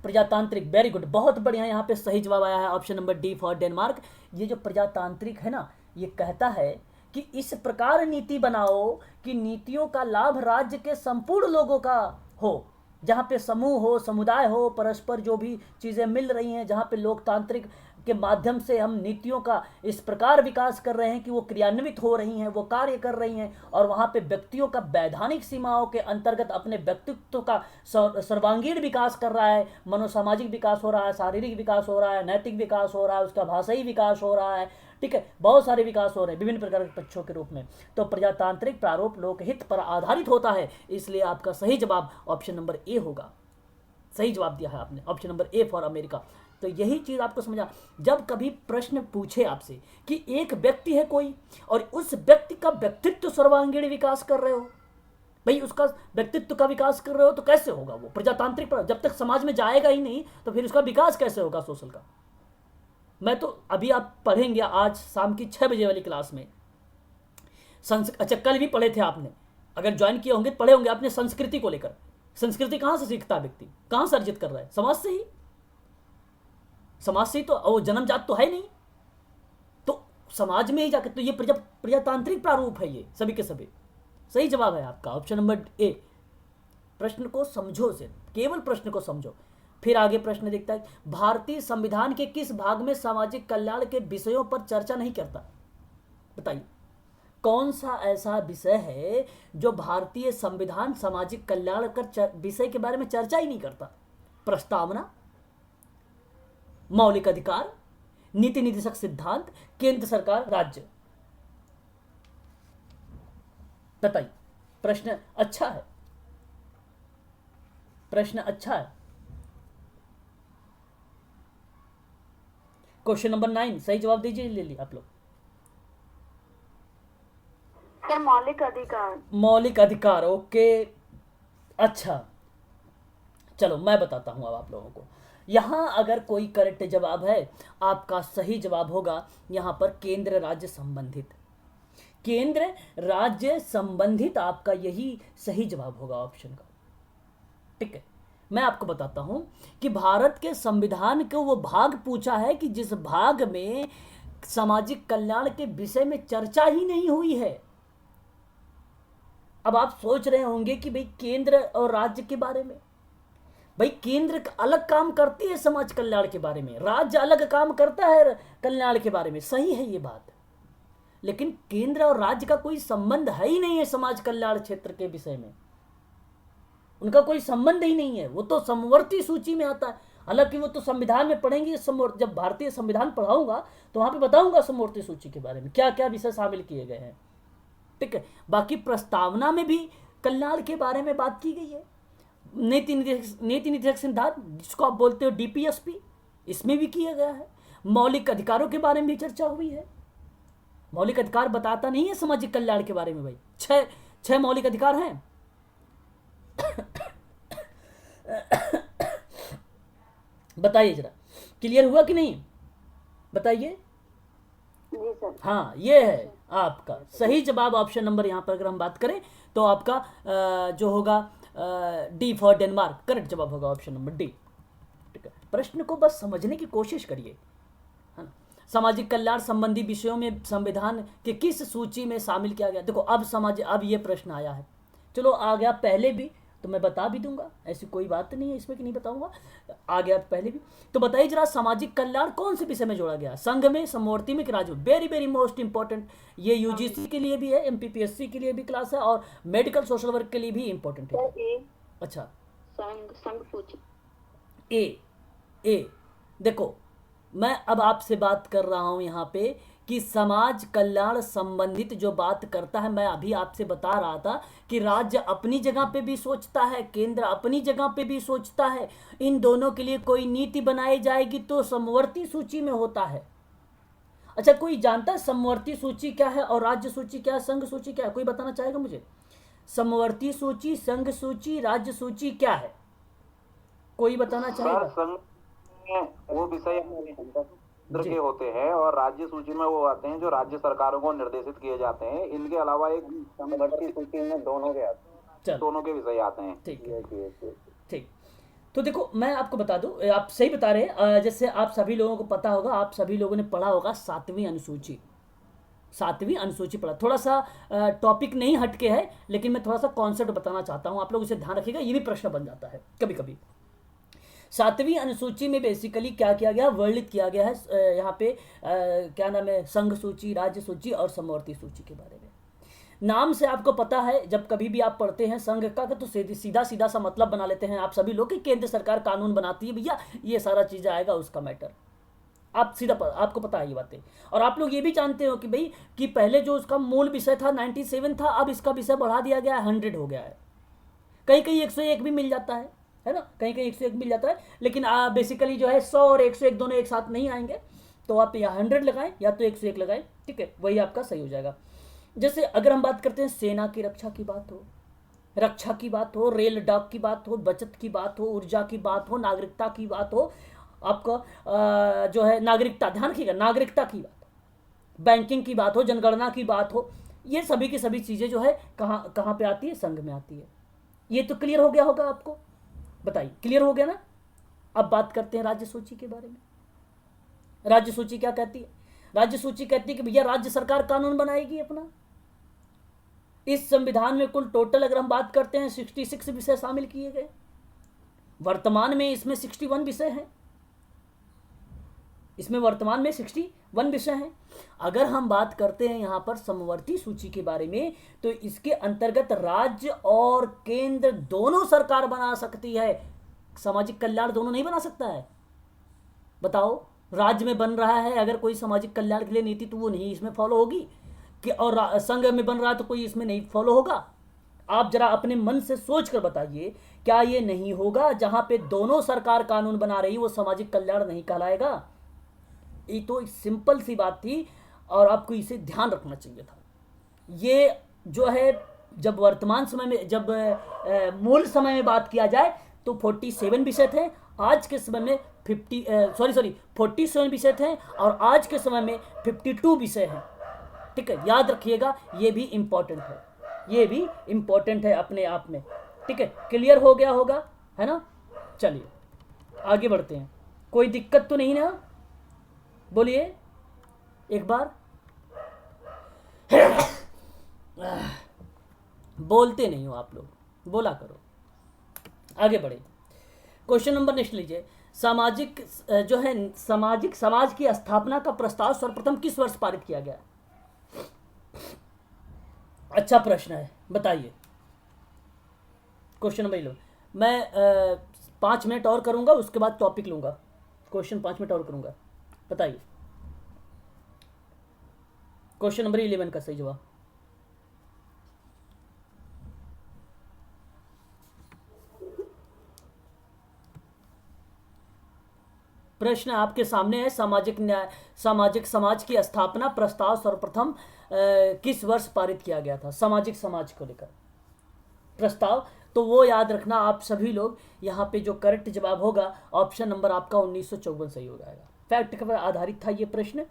[SPEAKER 1] प्रजातांत्रिक, वेरी गुड, बहुत बढ़िया। यहाँ पे सही जवाब आया है option number D for Denmark. ये जो प्रजातांत्रिक है ना, ये कहता है कि इस प्रकार नीति बनाओ कि नीतियों का लाभ राज्य के संपूर्ण लोगों का हो, जहाँ पे समूह हो, समुदाय हो, परस्पर जो भी चीज़ें मिल रही हैं, जहाँ पे लोकतांत्रिक के माध्यम से हम नीतियों का इस प्रकार विकास कर रहे हैं कि वो क्रियान्वित हो रही हैं, वो कार्य कर रही हैं, और वहाँ पे व्यक्तियों का वैधानिक सीमाओं के अंतर्गत अपने व्यक्तित्व का सर्वांगीण विकास कर रहा है, मनोसामाजिक विकास हो रहा है, शारीरिक विकास हो रहा है, नैतिक विकास हो रहा है, उसका भाषाई विकास हो रहा है, ठीक है, बहुत सारे विकास हो रहे हैं विभिन्न प्रकार के पक्षों के रूप में। तो प्रजातांत्रिक प्रारूप लोकहित पर आधारित होता है, इसलिए आपका सही जवाब ऑप्शन नंबर ए होगा। सही जवाब दिया है आपने, option number A for America. तो यही चीज आपको समझा, जब कभी प्रश्न पूछे आपसे कि एक व्यक्ति है कोई और उस व्यक्ति का व्यक्तित्व सर्वांगीण विकास कर रहे हो, भाई उसका व्यक्तित्व का विकास कर रहे हो, तो कैसे होगा वो प्रजातांत्रिक पर, जब तक समाज में जाएगा ही नहीं तो फिर उसका विकास कैसे होगा सोशल का। मैं तो अभी आप पढ़ेंगे आज शाम की 6 बजे वाली क्लास में अच्छा कल भी पढ़े थे आपने, अगर ज्वाइन किए होंगे पढ़े होंगे आपने संस्कृति को लेकर। संस्कृति कहां से सीखता है व्यक्ति, कहां से अर्जित कर रहा है, समाज से ही, समाज से ही तो, वो जन्मजात तो है नहीं, तो समाज में ही जाकर, तो ये प्रजातांत्रिक प्रारूप है ये सभी के सभी। सही जवाब है आपका ऑप्शन नंबर ए। प्रश्न को समझो, से केवल प्रश्न को समझो। फिर आगे प्रश्न देखता है, भारतीय संविधान के किस भाग में सामाजिक कल्याण के विषयों पर चर्चा नहीं करता। बताइए कौन सा ऐसा विषय है जो भारतीय संविधान सामाजिक कल्याण कर विषय के बारे में चर्चा ही नहीं करता। प्रस्तावना, मौलिक अधिकार, नीति निर्देशक सिद्धांत, केंद्र सरकार, राज्य। बताइए, प्रश्न अच्छा है, प्रश्न अच्छा है। क्वेश्चन नंबर 9 सही जवाब दीजिए, ले ली आप लोग।
[SPEAKER 2] मौलिक अधिकार,
[SPEAKER 1] मौलिक अधिकार, ओके अच्छा। चलो मैं बताता हूं अब आप लोगों को। यहां अगर कोई करेक्ट जवाब है, आपका सही जवाब होगा यहां पर केंद्र राज्य संबंधित। केंद्र राज्य संबंधित आपका यही सही जवाब होगा ऑप्शन का। ठीक है, मैं आपको बताता हूं कि भारत के संविधान को वो भाग पूछा है कि जिस भाग में सामाजिक कल्याण के विषय में चर्चा ही नहीं हुई है। अब आप सोच रहे होंगे कि भाई केंद्र और राज्य के बारे में, भाई केंद्र अलग काम करती है समाज कल्याण के बारे में, राज्य अलग काम करता है कल्याण के बारे में, सही है ये बात, लेकिन केंद्र और राज्य का कोई संबंध है ही नहीं है समाज कल्याण क्षेत्र के विषय में, उनका कोई संबंध ही नहीं है। वो तो समवर्ती सूची में आता है, हालांकि वो तो संविधान में पढ़ेंगे, जब भारतीय संविधान पढ़ाऊंगा तो वहां पे बताऊंगा समवर्ती सूची के बारे में क्या क्या विषय शामिल किए गए हैं। ठीक है, बाकी प्रस्तावना में भी कल्याण के बारे में बात की गई है। नीति निर्देशक सिद्धांत जिसको आप बोलते हो डीपीएसपी, इसमें भी किया गया है। मौलिक अधिकारों के बारे में भी चर्चा हुई है। मौलिक अधिकार बताता नहीं है सामाजिक कल्याण के बारे में भाई, छह मौलिक अधिकार हैं। बताइए जरा, क्लियर हुआ कि नहीं, बताइए। हाँ, ये है आपका सही जवाब ऑप्शन नंबर, यहां पर अगर हम बात करें तो आपका जो होगा डी फॉर डेनमार्क, करेक्ट जवाब होगा ऑप्शन नंबर डी। ठीक है, प्रश्न को बस समझने की कोशिश करिए, है ना। सामाजिक कल्याण संबंधी विषयों में संविधान के किस सूची में शामिल किया गया। देखो अब ये प्रश्न आया है, चलो आ गया पहले भी, तो मैं बता भी दूंगा, ऐसी कोई बात नहीं है इसमें कि नहीं बताऊंगा, आ गया पहले भी। तो बताइए जरा, सामाजिक कल्याण कौन से विषय में जोड़ा गया? संघ में, समवर्ती में कि राज्य में? वेरी वेरी मोस्ट इंपॉर्टेंट, ये यूजीसी के लिए भी है, एमपीपीएससी के लिए भी क्लास है, और मेडिकल सोशल वर्क के लिए भी इंपॉर्टेंट है।
[SPEAKER 2] सर ए
[SPEAKER 1] अच्छा,
[SPEAKER 2] संघ संघ सूची।
[SPEAKER 1] ए ए देखो, मैं अब आपसे बात कर रहा हूं यहाँ पे कि समाज कल्याण संबंधित जो बात करता है, मैं अभी आपसे बता रहा था कि राज्य अपनी जगह पे भी सोचता है, केंद्र अपनी जगह पे भी सोचता है। इन दोनों के लिए कोई नीति बनाई जाएगी तो समवर्ती सूची में होता है। अच्छा, कोई जानता है समवर्ती सूची क्या है और राज्य सूची क्या है, संघ सूची क्या है? कोई बताना चाहेगा मुझे? समवर्ती सूची, संघ सूची, राज्य सूची क्या है? कोई बताना चाहेगा?
[SPEAKER 3] संघ में वो विषय केंद्र
[SPEAKER 1] जी
[SPEAKER 3] के होते हैं और राज्य सूची में वो आते हैं जो राज्य सरकारों को निर्देशित किए जाते हैं। इनके अलावा एक समवर्ती सूची में दोनों के
[SPEAKER 1] चलो
[SPEAKER 3] विषय आते हैं।
[SPEAKER 1] ठीक है, ठीक। तो देखो मैं आपको बता दूं, आप सही बता रहे हैं। जैसे आप सभी लोगों को पता होगा, आप सभी लोगों ने पढ़ा होगा सातवीं अनुसूची, सातवीं अनुसूची पढ़ा। थोड़ा सा टॉपिक नहीं हटके है, लेकिन मैं थोड़ा सा कॉन्सेप्ट बताना चाहता हूं, आप लोग इसे ध्यान रखिएगा, ये भी प्रश्न बन जाता है कभी कभी। सातवीं अनुसूची में बेसिकली क्या किया गया, वर्णित किया गया है यहाँ पे क्या नाम है, संघ सूची, राज्य सूची और समवर्ती सूची के बारे में। नाम से आपको पता है, जब कभी भी आप पढ़ते हैं संघ का तो सीधा सीधा सा मतलब बना लेते हैं आप सभी लोग कि केंद्र सरकार कानून बनाती है भैया, ये सारा चीज़ आएगा उसका मैटर। आप सीधा आपको पता है ये बातें। और आप लोग ये भी जानते हो कि भाई कि पहले जो उसका मूल विषय था 97 था, अब इसका विषय बढ़ा दिया गया है, 100 हो गया है। कहीं कहीं 101 भी मिल जाता है ना, कहीं कहीं 101 मिल जाता है, लेकिन बेसिकली जो है 100 और 101 दोनों एक साथ नहीं आएंगे, तो आप या 100 लगाएं या तो 101 लगाएं, ठीक है, वही आपका सही हो जाएगा। जैसे अगर हम बात करते हैं सेना की रक्षा की बात हो, रक्षा की बात हो, रेल डाक की बात हो, बचत की बात हो, ऊर्जा की बात हो, नागरिकता की बात हो, आपका जो है नागरिकता, ध्यान रखिएगा, नागरिकता की बात, बैंकिंग की बात हो, जनगणना की बात हो, ये सभी की सभी चीज़ें जो है कहाँ कहाँ पे आती है, संघ में आती है। ये तो क्लियर हो गया होगा आपको, बताइए क्लियर हो गया ना। अब बात करते हैं राज्य सूची के बारे में। राज्य सूची क्या कहती है? राज्य सूची कहती है कि भैया राज्य सरकार कानून बनाएगी अपना। इस संविधान में कुल टोटल अगर हम बात करते हैं 66 विषय शामिल किए गए, वर्तमान में इसमें 61 विषय हैं, इसमें वर्तमान में 61 विषय हैं। अगर हम बात करते हैं यहाँ पर समवर्ती सूची के बारे में, तो इसके अंतर्गत राज्य और केंद्र दोनों सरकार बना सकती है, सामाजिक कल्याण दोनों नहीं बना सकता है। बताओ, राज्य में बन रहा है अगर कोई सामाजिक कल्याण के लिए नीति, तो वो नहीं इसमें फॉलो होगी कि, और संघ में बन रहा है तो कोई इसमें नहीं फॉलो होगा। आप जरा अपने मन से सोच कर बताइए, क्या ये नहीं होगा? जहां पे दोनों सरकार कानून बना रही वो सामाजिक कल्याण नहीं कहलाएगा? ये तो एक सिंपल सी बात थी और आपको इसे ध्यान रखना चाहिए था। ये जो है, जब वर्तमान समय में, जब मूल समय में बात किया जाए तो 47 विषय थे, आज के समय में 47 विषय थे और आज के समय में 52 विषय हैं। ठीक है, याद रखिएगा, ये भी इंपॉर्टेंट है, ये भी इंपॉर्टेंट है अपने आप में। ठीक है, क्लियर हो गया होगा, है ना। चलिए आगे बढ़ते हैं, कोई दिक्कत तो नहीं ना? बोलिए एक बार। बोलते नहीं हो आप लोग, बोला करो। आगे बढ़े, क्वेश्चन नंबर नेक्स्ट लीजिए। सामाजिक जो है, समाज की स्थापना का प्रस्ताव सर्वप्रथम किस वर्ष पारित किया गया? अच्छा प्रश्न है, बताइए। क्वेश्चन नंबर लो, मैं 5 मिनट और करूंगा, उसके बाद टॉपिक लूंगा। क्वेश्चन 5 मिनट और करूंगा, बताइए। क्वेश्चन नंबर 11 का सही जवाब। प्रश्न आपके सामने है, सामाजिक न्याय, सामाजिक समाज की स्थापना प्रस्ताव सर्वप्रथम किस वर्ष पारित किया गया था? सामाजिक समाज को लेकर प्रस्ताव, तो वो याद रखना आप सभी लोग, यहाँ पे जो करेक्ट जवाब होगा ऑप्शन नंबर आपका 1954 सही हो जाएगा। फैक्ट पर आधारित था ये प्रश्न।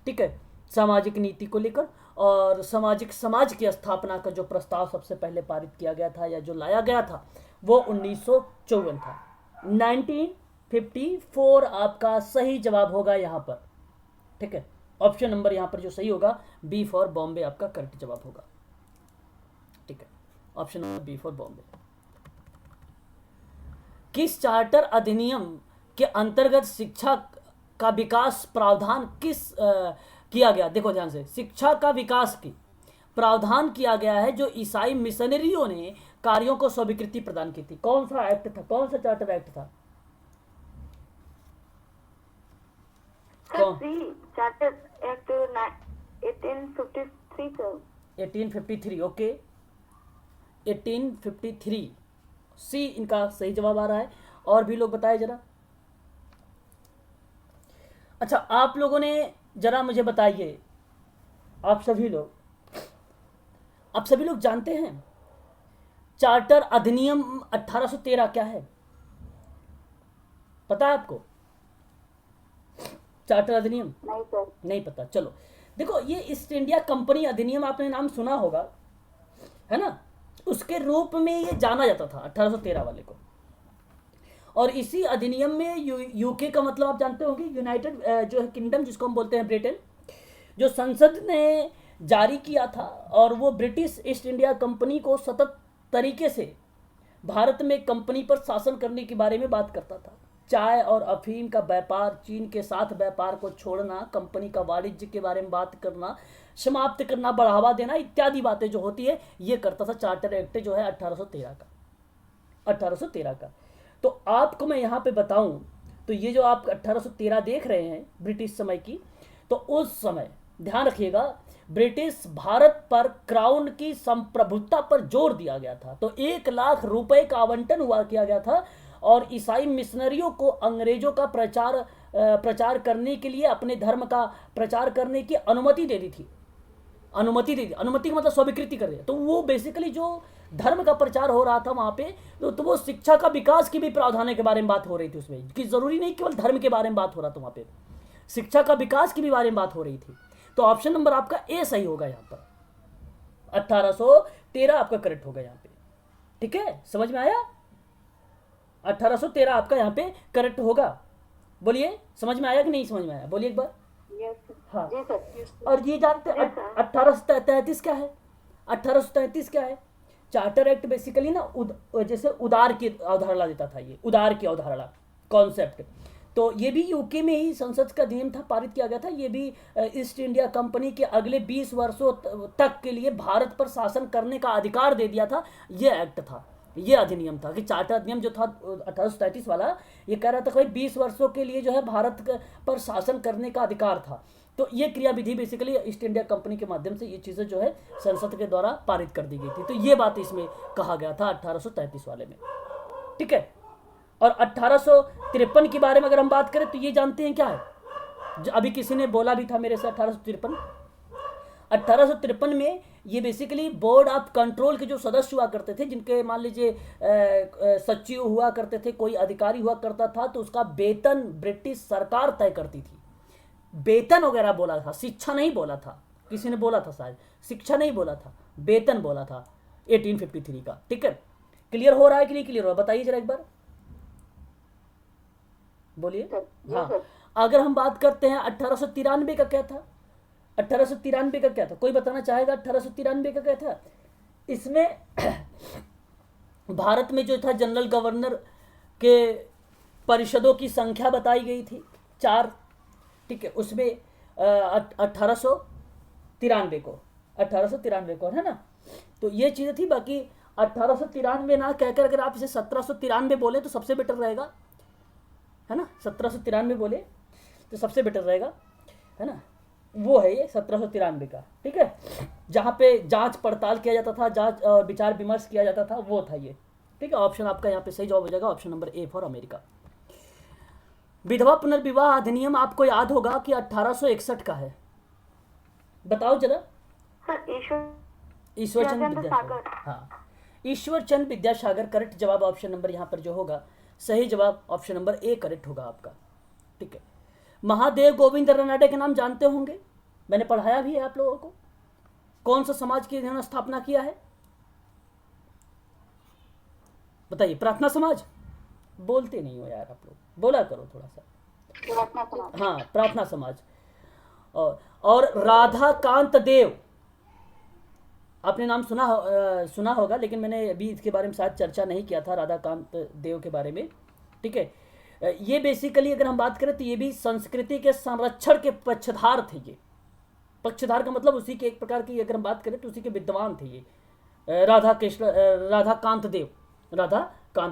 [SPEAKER 1] ठीक है, सामाजिक नीति को लेकर और सामाजिक समाज की स्थापना का जो प्रस्ताव सबसे पहले पारित किया गया था या जो लाया गया था वो 1954 था। 1954 आपका सही जवाब होगा यहाँ पर। ठीक है, ऑप्शन नंबर यहाँ पर जो सही होगा, बी फॉर बॉम्बे आपका करेक्ट जवाब होगा। ठीक है, option number B for Bombay. किस चार्टर अधिनियम के अंतर्गत शिक्षा का विकास प्रावधान किया गया? देखो ध्यान से, शिक्षा का विकास की प्रावधान किया गया है जो ईसाई मिशनरियों ने कार्यों को स्वीकृति प्रदान की थी। कौन सा एक्ट था, कौन सा चार्टर एक्ट था? कौन?
[SPEAKER 2] Charter act 1853 sir.
[SPEAKER 1] 1853, ओके 1853 सी इनका सही जवाब आ रहा है। और भी लोग बताए जरा। अच्छा, आप लोगों ने जरा मुझे बताइए, आप सभी लोग जानते हैं चार्टर अधिनियम 1813 क्या है? पता है आपको चार्टर अधिनियम?
[SPEAKER 2] नहीं सर।
[SPEAKER 1] नहीं पता। चलो देखो, ये ईस्ट इंडिया कंपनी अधिनियम आपने नाम सुना होगा, है ना? उसके रूप में ये जाना जाता था 1813 वाले को। और इसी अधिनियम में यूके का मतलब आप जानते होंगे, यूनाइटेड जो है किंगडम, जिसको हम बोलते हैं ब्रिटेन, जो संसद ने जारी किया था। और वो ब्रिटिश ईस्ट इंडिया कंपनी को सतत तरीके से भारत में कंपनी पर शासन करने के बारे में बात करता था। चाय और अफीम का व्यापार, चीन के साथ व्यापार को छोड़ना, कंपनी का वाणिज्य के बारे में बात करना, समाप्त करना, बढ़ावा देना, इत्यादि बातें जो होती है ये करता था चार्टर एक्ट जो है 1813 का। तो आपको मैं यहाँ पे बताऊं तो ये जो आप 1813 देख रहे हैं ब्रिटिश समय की, तो उस समय ध्यान रखिएगा ब्रिटिश भारत पर क्राउन की संप्रभुता पर जोर दिया गया था। तो 1 लाख रुपए का आवंटन किया गया था और ईसाई मिशनरियों को अंग्रेजों का प्रचार करने के लिए, अपने धर्म का प्रचार करने की अनुमति दे दी थी। अनुमति का मतलब स्वीकृति कर दिया। तो वो बेसिकली जो धर्म का प्रचार हो रहा था वहां पे, तो वो शिक्षा का विकास की भी प्रावधान के बारे में बात हो रही थी उसमें, कि जरूरी नहीं केवल धर्म के बारे में बात हो रहा था, वहां पे शिक्षा का विकास की भी बारे में बात हो रही थी। तो ऑप्शन नंबर आपका ए सही होगा यहाँ पर, 1813 आपका करेक्ट होगा यहाँ पे। ठीक है, समझ में आया? 1813 आपका यहाँ पे करेक्ट होगा। बोलिए, समझ में आया कि नहीं समझ में आया? बोलिए एक बार। हाँ
[SPEAKER 2] जी सर।
[SPEAKER 1] और ये जानते हैं 1833 क्या है? 1833 क्या है? चार्टर एक्ट बेसिकली ना जैसे उदार की अवधारणा देता था, ये उदार की अवधारणा कॉन्सेप्ट। तो ये भी यूके में ही संसद का नियम था, पारित किया गया था। ये भी ईस्ट इंडिया कंपनी के अगले 20 वर्षों तक के लिए भारत पर शासन करने का अधिकार दे दिया था। ये एक्ट था, ये अधिनियम था कि चार्टर अधिनियम जो था 1833 वाला, ये कह रहा था कि 20 वर्षों के लिए जो है भारत पर शासन करने का अधिकार था। तो ये क्रियाविधि बेसिकली ईस्ट इंडिया कंपनी के माध्यम से ये चीज़ें जो है संसद के द्वारा पारित कर दी गई थी। तो ये बात इसमें कहा गया था 1833 वाले में। ठीक है, और 1853 के बारे में अगर हम बात करें तो ये जानते हैं क्या है? अभी किसी ने बोला भी था मेरे से 1853 में ये बेसिकली बोर्ड ऑफ कंट्रोल के जो सदस्य हुआ करते थे, जिनके मान लीजिए सचिव हुआ करते थे, कोई अधिकारी हुआ करता था, तो उसका वेतन ब्रिटिश सरकार तय करती थी। वेतन वगैरह बोला था, शिक्षा नहीं बोला था। किसी ने बोला था शायद, शिक्षा नहीं बोला था, वेतन बोला था 1853 का। ठीक है, क्लियर हो रहा है कि नहीं क्लियर हो रहा है? बताइए जरा एक बार, बोलिए। हाँ, अगर हम बात करते हैं 1893 का क्या था? 1893 का क्या था? कोई बताना चाहेगा 1893 का क्या था? इसमें भारत में जो था जनरल गवर्नर के परिषदों की संख्या बताई गई थी 4। ठीक है, उसमें 1893 को है ना। तो ये चीज़ें थी। बाकी 1893 ना कहकर अगर आप इसे 1793 बोले तो सबसे बेटर रहेगा, है ना। 1793 बोले तो सबसे बेटर रहेगा, है ना। वो है ये 1793 का। ठीक है, जहाँ पे जांच पड़ताल किया जाता था, जांच विचार विमर्श किया जाता था, वो था ये। ठीक है, ऑप्शन आपका यहाँ पे सही जवाब हो जाएगा, option number A for America. विधवा पुनर्विवाह अधिनियम आपको याद होगा कि 1861 का है। बताओ जरा। ईश्वरचंद विद्यासागर। हाँ, ईश्वरचंद विद्यासागर करेक्ट जवाब। ऑप्शन नंबर यहाँ पर जो होगा सही जवाब ऑप्शन नंबर ए करेक्ट होगा आपका। ठीक है, महादेव गोविंद रानडे के नाम जानते होंगे, मैंने पढ़ाया भी है आप लोगों को। कौन सा समाज की इन्होंने स्थापना किया है? बताइए। प्रार्थना समाज। बोलते नहीं हो यार आप लोग, बोला करो थोड़ा सा। हाँ, प्रार्थना समाज। और राधा कांत देव, आपने नाम सुना होगा, लेकिन मैंने अभी इसके बारे में शायद चर्चा नहीं किया था राधा कांत देव के बारे में। ठीक है। ये बेसिकली अगर हम बात करें तो ये भी संस्कृति के संरक्षण के पक्षधार थे। ये पक्षधार का मतलब उसी के एक प्रकार की अगर हम बात करें तो उसी के विद्वान थे ये राधा कांत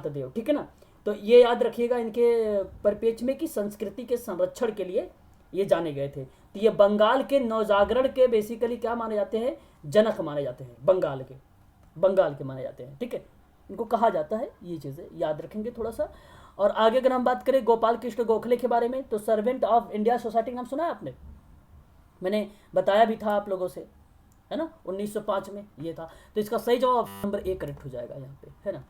[SPEAKER 1] देव, ठीक है ना। तो ये याद रखिएगा इनके परिपेक्ष में कि संस्कृति के संरक्षण के लिए ये जाने गए थे। तो ये बंगाल के नवजागरण के बेसिकली क्या माने जाते हैं, जनक माने जाते हैं, बंगाल के माने जाते हैं, ठीक है। इनको कहा जाता है, ये चीज़ें याद रखेंगे थोड़ा सा। और आगे अगर हम बात करें गोपाल कृष्ण गोखले के बारे में, तो सर्वेंट ऑफ इंडिया सोसाइटी नाम सुना है आपने, मैंने बताया भी था आप लोगों से, है ना, 1905 में ये था। तो इसका सही जवाब नंबर ए करेक्ट हो जाएगा यहाँ पे, है ना।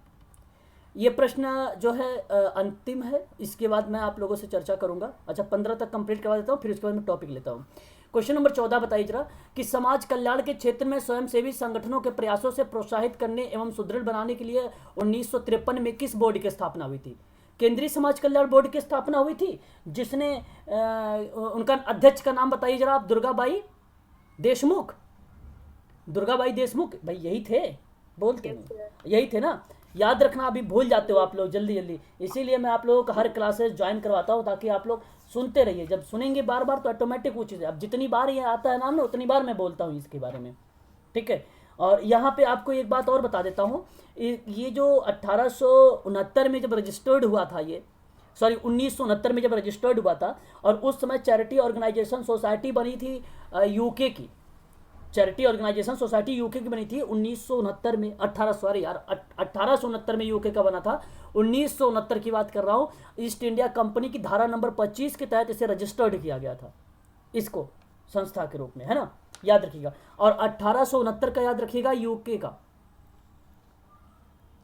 [SPEAKER 1] ये प्रश्न जो है अंतिम है, इसके बाद मैं आप लोगों से चर्चा करूंगा। अच्छा 15 तक कंप्लीट करवा देता हूँ, फिर उसके बाद मैं टॉपिक लेता हूँ। क्वेश्चन नंबर 14 बताइए जरा कि समाज कल्याण के क्षेत्र में स्वयंसेवी संगठनों के प्रयासों से प्रोत्साहित करने एवं सुदृढ़ बनाने के लिए 1953 में किस बोर्ड की स्थापना हुई थी। केंद्रीय समाज कल्याण बोर्ड की स्थापना हुई थी, जिसने उनका अध्यक्ष का नाम बताइए जरा आप। दुर्गाबाई देशमुख भाई यही थे, बोलते नहीं, यही थे ना। याद रखना, अभी भूल जाते हो आप लोग जल्दी, इसीलिए मैं आप लोगों को हर क्लासेस ज्वाइन करवाता हूँ ताकि आप लोग सुनते रहिए। जब सुनेंगे बार बार तो ऑटोमेटिक वो चीज़ है। अब जितनी बार ये आता है नाम ना, उतनी बार मैं बोलता हूँ इसके बारे में, ठीक है। और यहाँ पे आपको एक बात और बता देता हूँ, ये जो 1869 में जब रजिस्टर्ड हुआ था, 1969 में जब रजिस्टर्ड हुआ था, और उस समय चैरिटी ऑर्गेनाइजेशन सोसाइटी बनी थी यूके की, चैरिटी ऑर्गेनाइजेशन सोसाइटी यूके की बनी थी 1969 में। 1869 में यूके का बना था, 1969 की बात कर रहा हूँ। ईस्ट इंडिया कंपनी की धारा नंबर 25 के तहत इसे रजिस्टर्ड किया गया था, इसको संस्था के रूप में, है ना, याद रखिएगा। और 1869 का याद रखिएगा, यूके का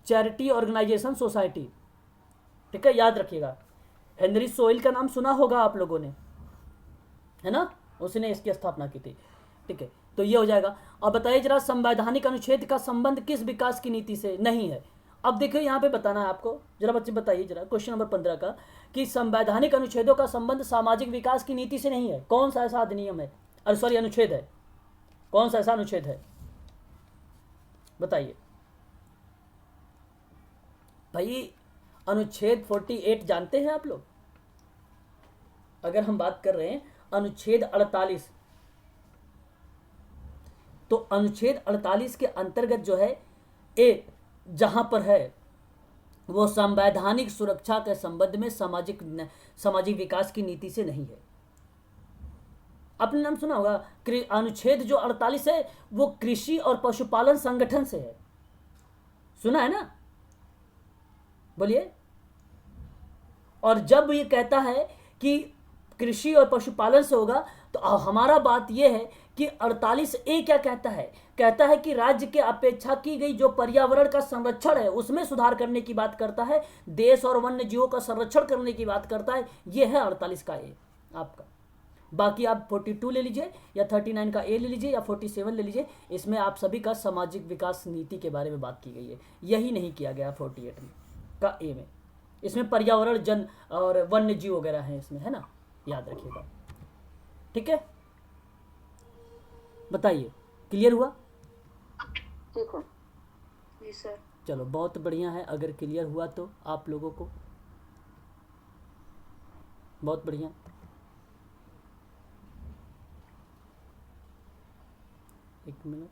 [SPEAKER 1] चैरिटी ऑर्गेनाइजेशन सोसाइटी, ठीक है, याद रखिएगा। हेनरी सोइल का नाम सुना होगा आप लोगों ने, है ना, उसने इसकी स्थापना की थी, ठीक है। तो ये हो जाएगा। अब बताइए जरा संवैधानिक अनुच्छेद का संबंध किस विकास की नीति से नहीं है। अब देखिए यहाँ पे बताना है आपको, जरा बच्चे बताइए जरा क्वेश्चन नंबर 15 का, कि संवैधानिक अनुच्छेदों का संबंध सामाजिक विकास की नीति से नहीं है। कौन सा ऐसा अधिनियम है, अरे सॉरी अनुच्छेद है, कौन सा ऐसा अनुच्छेद है, बताइए भाई। अनुच्छेद 48 जानते हैं आप लोग। अगर हम बात कर रहे हैं अनुच्छेद 48, तो अनुच्छेद 48 के अंतर्गत जो है ए जहां पर है वो संवैधानिक सुरक्षा के संबंध में सामाजिक विकास की नीति से नहीं है। आपने नाम सुना होगा, अनुच्छेद जो 48 है वो कृषि और पशुपालन संगठन से है, सुना है ना, बोलिए। और जब ये कहता है कि कृषि और पशुपालन से होगा, तो हमारा बात यह है कि 48A क्या कहता है, कहता है कि राज्य के अपेक्षा की गई जो पर्यावरण का संरक्षण है उसमें सुधार करने की बात करता है, देश और वन्य जीवों का संरक्षण करने की बात करता है। यह है 48 का ए आपका। बाकी आप 42 ले लीजिए या 39 का ए ले लीजिए या 47 ले लीजिए, इसमें आप सभी का सामाजिक विकास नीति के बारे में बात की गई है। यही नहीं किया गया 48 में का ए में, इसमें पर्यावरण जन और वन्य जीव वगैरह है इसमें, है ना, याद रखिएगा, ठीक है। बताइए क्लियर हुआ?
[SPEAKER 2] ठीक है जी सर।
[SPEAKER 1] चलो बहुत बढ़िया है, अगर क्लियर हुआ तो आप लोगों को बहुत बढ़िया। एक मिनट,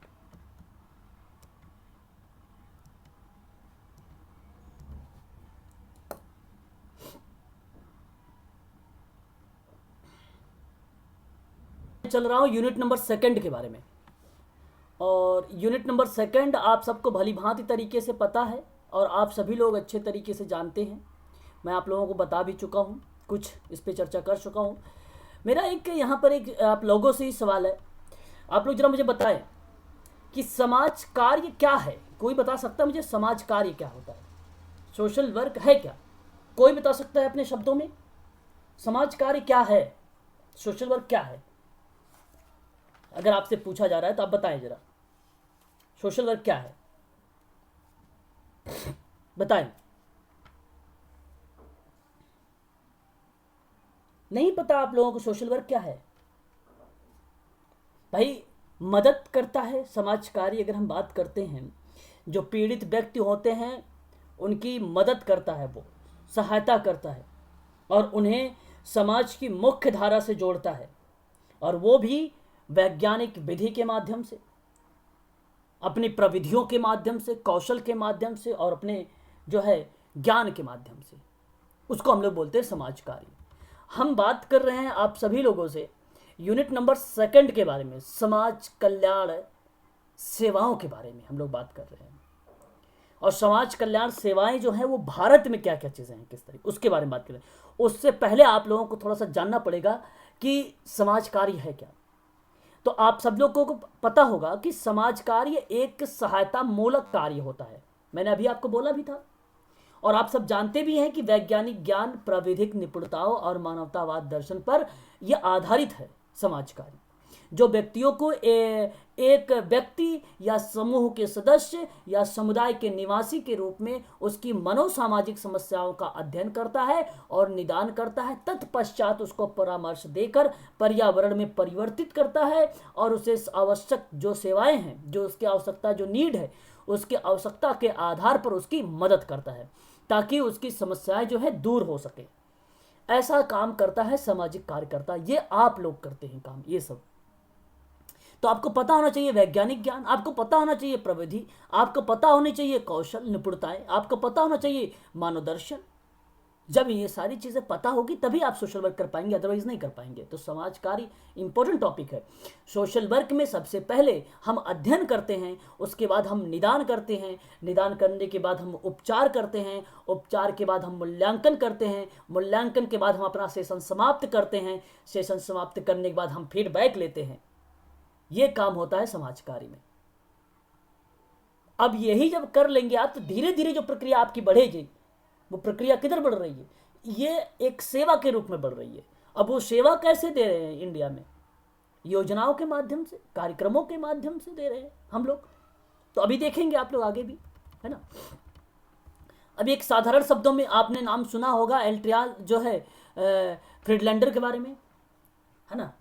[SPEAKER 1] चल रहा हूं यूनिट नंबर 2 के बारे में। और यूनिट नंबर 2 आप सबको भली भांति तरीके से पता है और आप सभी लोग अच्छे तरीके से जानते हैं। मैं आप लोगों को बता भी चुका हूं, कुछ इस पे चर्चा कर चुका हूं। मेरा एक यहाँ पर एक आप लोगों से ही सवाल है, आप लोग जरा मुझे बताएं कि समाज कार्य क्या है। कोई बता सकता है मुझे समाज कार्य क्या होता है, सोशल वर्क है क्या? कोई बता सकता है अपने शब्दों में समाज कार्य क्या है, सोशल वर्क क्या है? अगर आपसे पूछा जा रहा है तो आप बताएं जरा, सोशल वर्क क्या है, बताएं। नहीं पता आप लोगों को सोशल वर्क क्या है? भाई मदद करता है समाज कार्य। अगर हम बात करते हैं जो पीड़ित व्यक्ति होते हैं उनकी मदद करता है वो, सहायता करता है और उन्हें समाज की मुख्य धारा से जोड़ता है, और वो भी वैज्ञानिक विधि के माध्यम से, अपनी प्रविधियों के माध्यम से, कौशल के माध्यम से, और अपने जो है ज्ञान के माध्यम से। उसको हम लोग बोलते हैं समाज कार्य। हम बात कर रहे हैं आप सभी लोगों से यूनिट नंबर 2 के बारे में, समाज कल्याण सेवाओं के बारे में हम लोग बात कर रहे हैं। और समाज कल्याण सेवाएं जो हैं वो भारत में क्या क्या चीज़ें हैं, किस तरह, उसके बारे में बात करें। उससे पहले आप लोगों को थोड़ा सा जानना पड़ेगा कि समाज कार्य है क्या। तो आप सब लोगों को पता होगा कि समाज कार्य एक सहायता मूलक कार्य होता है, मैंने अभी आपको बोला भी था। और आप सब जानते भी हैं कि वैज्ञानिक ज्ञान, प्राविधिक निपुणताओं और मानवतावाद दर्शन पर यह आधारित है समाज कार्य, जो व्यक्तियों को एक व्यक्ति या समूह के सदस्य या समुदाय के निवासी के रूप में उसकी मनोसामाजिक समस्याओं का अध्ययन करता है और निदान करता है, तत्पश्चात उसको परामर्श देकर पर्यावरण में परिवर्तित करता है और उसे आवश्यक जो सेवाएं हैं, जो उसकी आवश्यकता, जो नीड है, उसकी आवश्यकता के आधार पर उसकी मदद करता है ताकि उसकी समस्याएं जो है दूर हो सके। ऐसा काम करता है सामाजिक कार्यकर्ता। ये आप लोग करते हैं काम, ये सब। तो आपको पता होना चाहिए वैज्ञानिक ज्ञान, आपको पता होना चाहिए प्रविधि, आपको पता होनी चाहिए कौशल निपुणताएं, आपको पता होना चाहिए मानव दर्शन। जब ये सारी चीज़ें पता होगी तभी आप सोशल वर्क कर पाएंगे, अदरवाइज नहीं कर पाएंगे। तो समाज कार्य इंपॉर्टेंट टॉपिक है। सोशल वर्क में सबसे पहले हम अध्ययन करते हैं, उसके बाद हम निदान करते हैं, निदान करने के बाद हम उपचार करते हैं, उपचार के बाद हम मूल्यांकन करते हैं, मूल्यांकन के बाद हम अपना सेशन समाप्त करते हैं, सेशन समाप्त करने के बाद हम फीडबैक लेते हैं। ये काम होता है समाज कार्य में। अब यही जब कर लेंगे आप तो धीरे धीरे जो प्रक्रिया आपकी बढ़ेगी, वो प्रक्रिया किधर बढ़ रही है, ये एक सेवा के रूप में बढ़ रही है। अब वो सेवा कैसे दे रहे हैं इंडिया में, योजनाओं के माध्यम से, कार्यक्रमों के माध्यम से दे रहे हैं हम लोग। तो अभी देखेंगे आप लोग आगे भी, है ना। अभी एक साधारण शब्दों में आपने नाम सुना होगा एल्ट्रियाल जो है फ्रीडलैंडर के बारे में, है ना,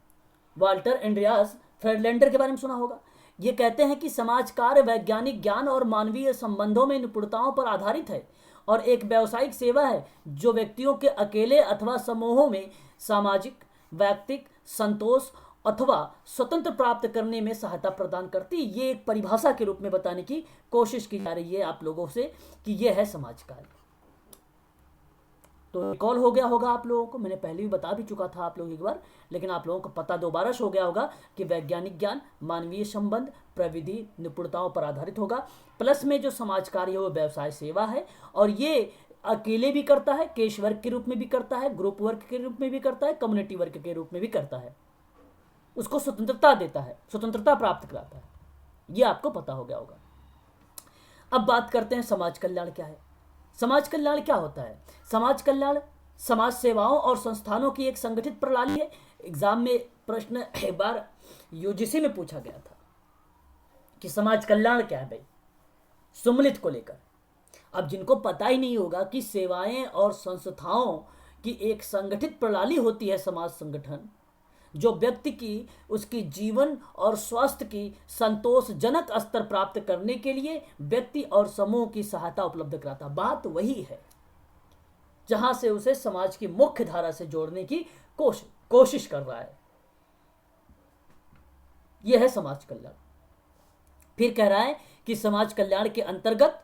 [SPEAKER 1] वाल्टर एंड्रियास फ्रीडलैंडर के बारे में सुना होगा। ये कहते हैं कि समाज कार्य वैज्ञानिक ज्ञान और मानवीय संबंधों में निपुणताओं पर आधारित है और एक व्यावसायिक सेवा है जो व्यक्तियों के अकेले अथवा समूहों में सामाजिक, व्यक्तिक संतोष अथवा स्वतंत्र प्राप्त करने में सहायता प्रदान करती है। ये एक परिभाषा के रूप में बताने की कोशिश की जा रही है आप लोगों से कि यह है समाज कार्य। तो रिकॉल हो गया होगा आप लोगों को, मैंने पहले भी बता भी चुका था आप लोग एक बार, लेकिन आप लोगों को पता दोबारा से हो गया होगा कि वैज्ञानिक ज्ञान, मानवीय संबंध, प्रविधि, निपुणताओं पर आधारित होगा। प्लस में जो समाज कार्य है वो व्यवसाय सेवा है, और ये अकेले भी करता है, केस वर्क के रूप में भी करता है, ग्रुप वर्क के रूप में भी करता है, कम्युनिटी वर्क के रूप में भी करता है। उसको स्वतंत्रता देता है, स्वतंत्रता प्राप्त कराता है। ये आपको पता हो गया होगा। अब बात करते हैं समाज कल्याण क्या है। समाज कल्याण क्या होता है। समाज कल्याण समाज सेवाओं और संस्थानों की एक संगठित प्रणाली है। एग्जाम में प्रश्न एक बार यूजीसी में पूछा गया था कि समाज कल्याण क्या है भाई, सुमलित को लेकर। अब जिनको पता ही नहीं होगा कि सेवाएं और संस्थाओं की एक संगठित प्रणाली होती है समाज संगठन, जो व्यक्ति की उसकी जीवन और स्वास्थ्य की संतोषजनक स्तर प्राप्त करने के लिए व्यक्ति और समूह की सहायता उपलब्ध कराता। बात वही है जहां से उसे समाज की मुख्य धारा से जोड़ने की कोशिश कर रहा है। यह है समाज कल्याण। फिर कह रहा है कि समाज कल्याण के अंतर्गत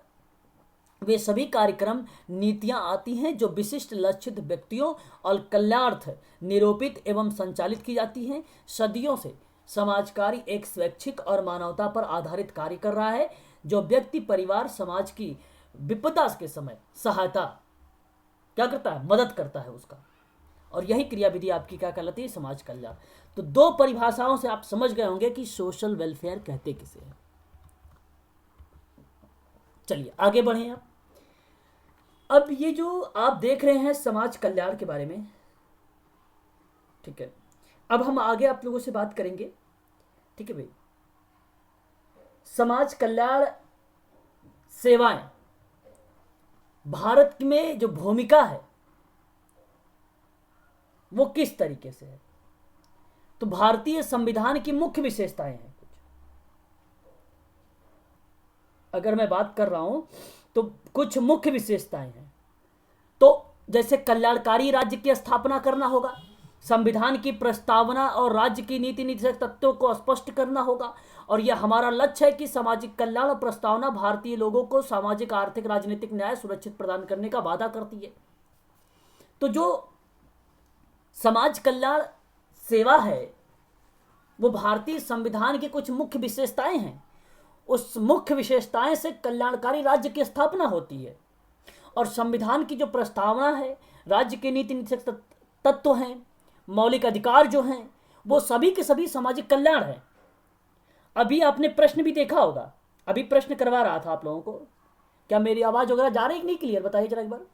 [SPEAKER 1] वे सभी कार्यक्रम नीतियां आती हैं जो विशिष्ट लक्षित व्यक्तियों और कल्याणार्थ निरूपित एवं संचालित की जाती हैं। सदियों से समाज कार्य एक स्वैच्छिक और मानवता पर आधारित कार्य कर रहा है, जो व्यक्ति, परिवार, समाज की विपदा के समय सहायता क्या करता है, मदद करता है उसका। और यही क्रियाविधि आपकी क्या कहलाती है, समाज कल्याण। तो दो परिभाषाओं से आप समझ गए होंगे कि सोशल वेलफेयर कहते किसे हैं। चलिए आगे बढ़े आप। अब ये जो आप देख रहे हैं समाज कल्याण के बारे में, ठीक है, अब हम आगे आप लोगों से बात करेंगे, ठीक है भाई। समाज कल्याण सेवाएं भारत में जो भूमिका है वो किस तरीके से है। तो भारतीय संविधान की मुख्य विशेषताएं हैं कुछ, अगर मैं बात कर रहा हूं तो कुछ मुख्य विशेषताएं हैं। तो जैसे कल्याणकारी राज्य की स्थापना करना होगा, संविधान की प्रस्तावना और राज्य की नीति निर्देशक तत्वों को स्पष्ट करना होगा, और यह हमारा लक्ष्य है कि सामाजिक कल्याण और प्रस्तावना भारतीय लोगों को सामाजिक, आर्थिक, राजनीतिक न्याय सुरक्षित प्रदान करने का वादा करती है। तो जो समाज कल्याण सेवा है वो भारतीय संविधान की कुछ मुख्य विशेषताएं हैं। उस मुख्य विशेषताएं से कल्याणकारी राज्य की स्थापना होती है, और संविधान की जो प्रस्तावना है, राज्य के नीति निर्देशक तत्व हैं, मौलिक अधिकार जो हैं, वो सभी के सभी सामाजिक कल्याण है। अभी आपने प्रश्न भी देखा होगा, अभी प्रश्न करवा रहा था आप लोगों को। क्या मेरी आवाज वगैरह जा रही है कि नहीं क्लियर, बताइए जरा एक बार।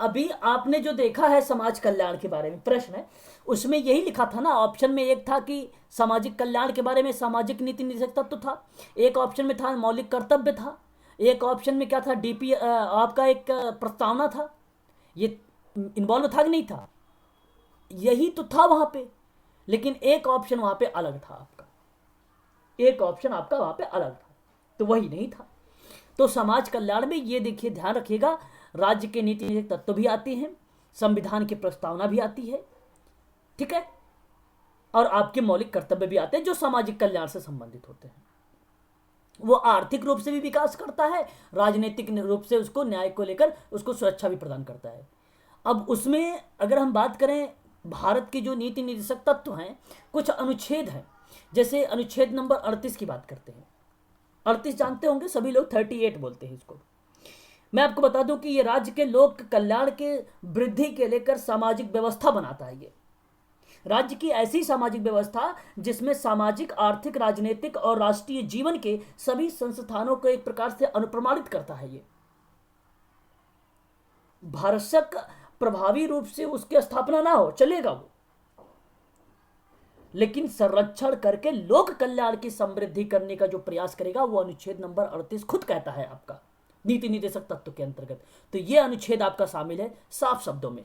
[SPEAKER 1] अभी आपने जो देखा है समाज कल्याण के बारे में प्रश्न है, उसमें यही लिखा था ना, ऑप्शन में एक था कि सामाजिक कल्याण के बारे में सामाजिक नीति निर्देशक तत्व था, एक ऑप्शन में था मौलिक कर्तव्य था, एक ऑप्शन में क्या था, डीपी आपका एक प्रस्तावना था। ये इन्वॉल्व था कि नहीं था? यही तो था वहां पे, लेकिन एक ऑप्शन वहां पे अलग था आपका, एक ऑप्शन आपका वहां पे अलग था, तो वही नहीं था। तो समाज कल्याण में ये देखिए, ध्यान रखिएगा, राज्य के नीति निर्देशक तत्व भी आती हैं, संविधान की प्रस्तावना भी आती है, ठीक है, और आपके मौलिक कर्तव्य भी आते हैं जो सामाजिक कल्याण से संबंधित होते हैं। वो आर्थिक रूप से भी विकास करता है, राजनीतिक रूप से उसको न्याय को लेकर उसको सुरक्षा भी प्रदान करता है। अब उसमें अगर हम बात करें भारत के जो नीति निर्देशक तत्व हैं, कुछ अनुच्छेद हैं, जैसे अनुच्छेद नंबर 38 की बात करते हैं। 38 जानते होंगे सभी लोग, 38 बोलते हैं इसको। मैं आपको बता दूं कि ये राज्य के लोक कल्याण के वृद्धि के लेकर सामाजिक व्यवस्था बनाता है। ये राज्य की ऐसी सामाजिक व्यवस्था जिसमें सामाजिक, आर्थिक, राजनीतिक और राष्ट्रीय जीवन के सभी संस्थानों को एक प्रकार से अनुप्रमाणित करता है। ये भरसक प्रभावी रूप से उसकी स्थापना ना हो चलेगा वो, लेकिन संरक्षण करके लोक कल्याण की समृद्धि करने का जो प्रयास करेगा वो अनुच्छेद नंबर 38 खुद कहता है आपका नीति निर्देशक तत्व के अंतर्गत। तो ये अनुच्छेद आपका शामिल है साफ शब्दों में,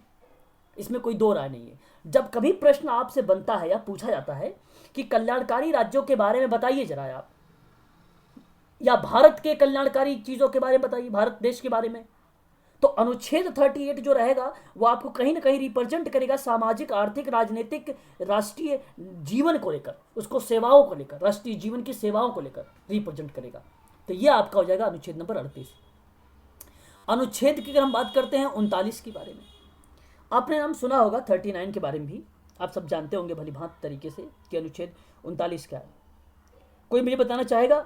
[SPEAKER 1] इसमें कोई दो राय नहीं है। जब कभी प्रश्न आपसे बनता है या पूछा जाता है कि कल्याणकारी राज्यों के बारे में बताइए जरा आप, या भारत के कल्याणकारी चीजों के बारे में बताइए, भारत देश के बारे में, तो अनुच्छेद 38 जो रहेगा वो आपको कहीं ना कहीं रिप्रेजेंट करेगा सामाजिक, आर्थिक, राजनीतिक, राष्ट्रीय जीवन को लेकर, उसको सेवाओं को लेकर, राष्ट्रीय जीवन की सेवाओं को लेकर रिप्रेजेंट करेगा। तो ये आपका हो जाएगा अनुच्छेद नंबर 38। अनुच्छेद की अगर हम बात करते हैं 39 के बारे में, आपने नाम सुना होगा, 39 के बारे में भी आप सब जानते होंगे भली भांति तरीके से कि अनुच्छेद 39 क्या है। कोई मुझे बताना चाहेगा?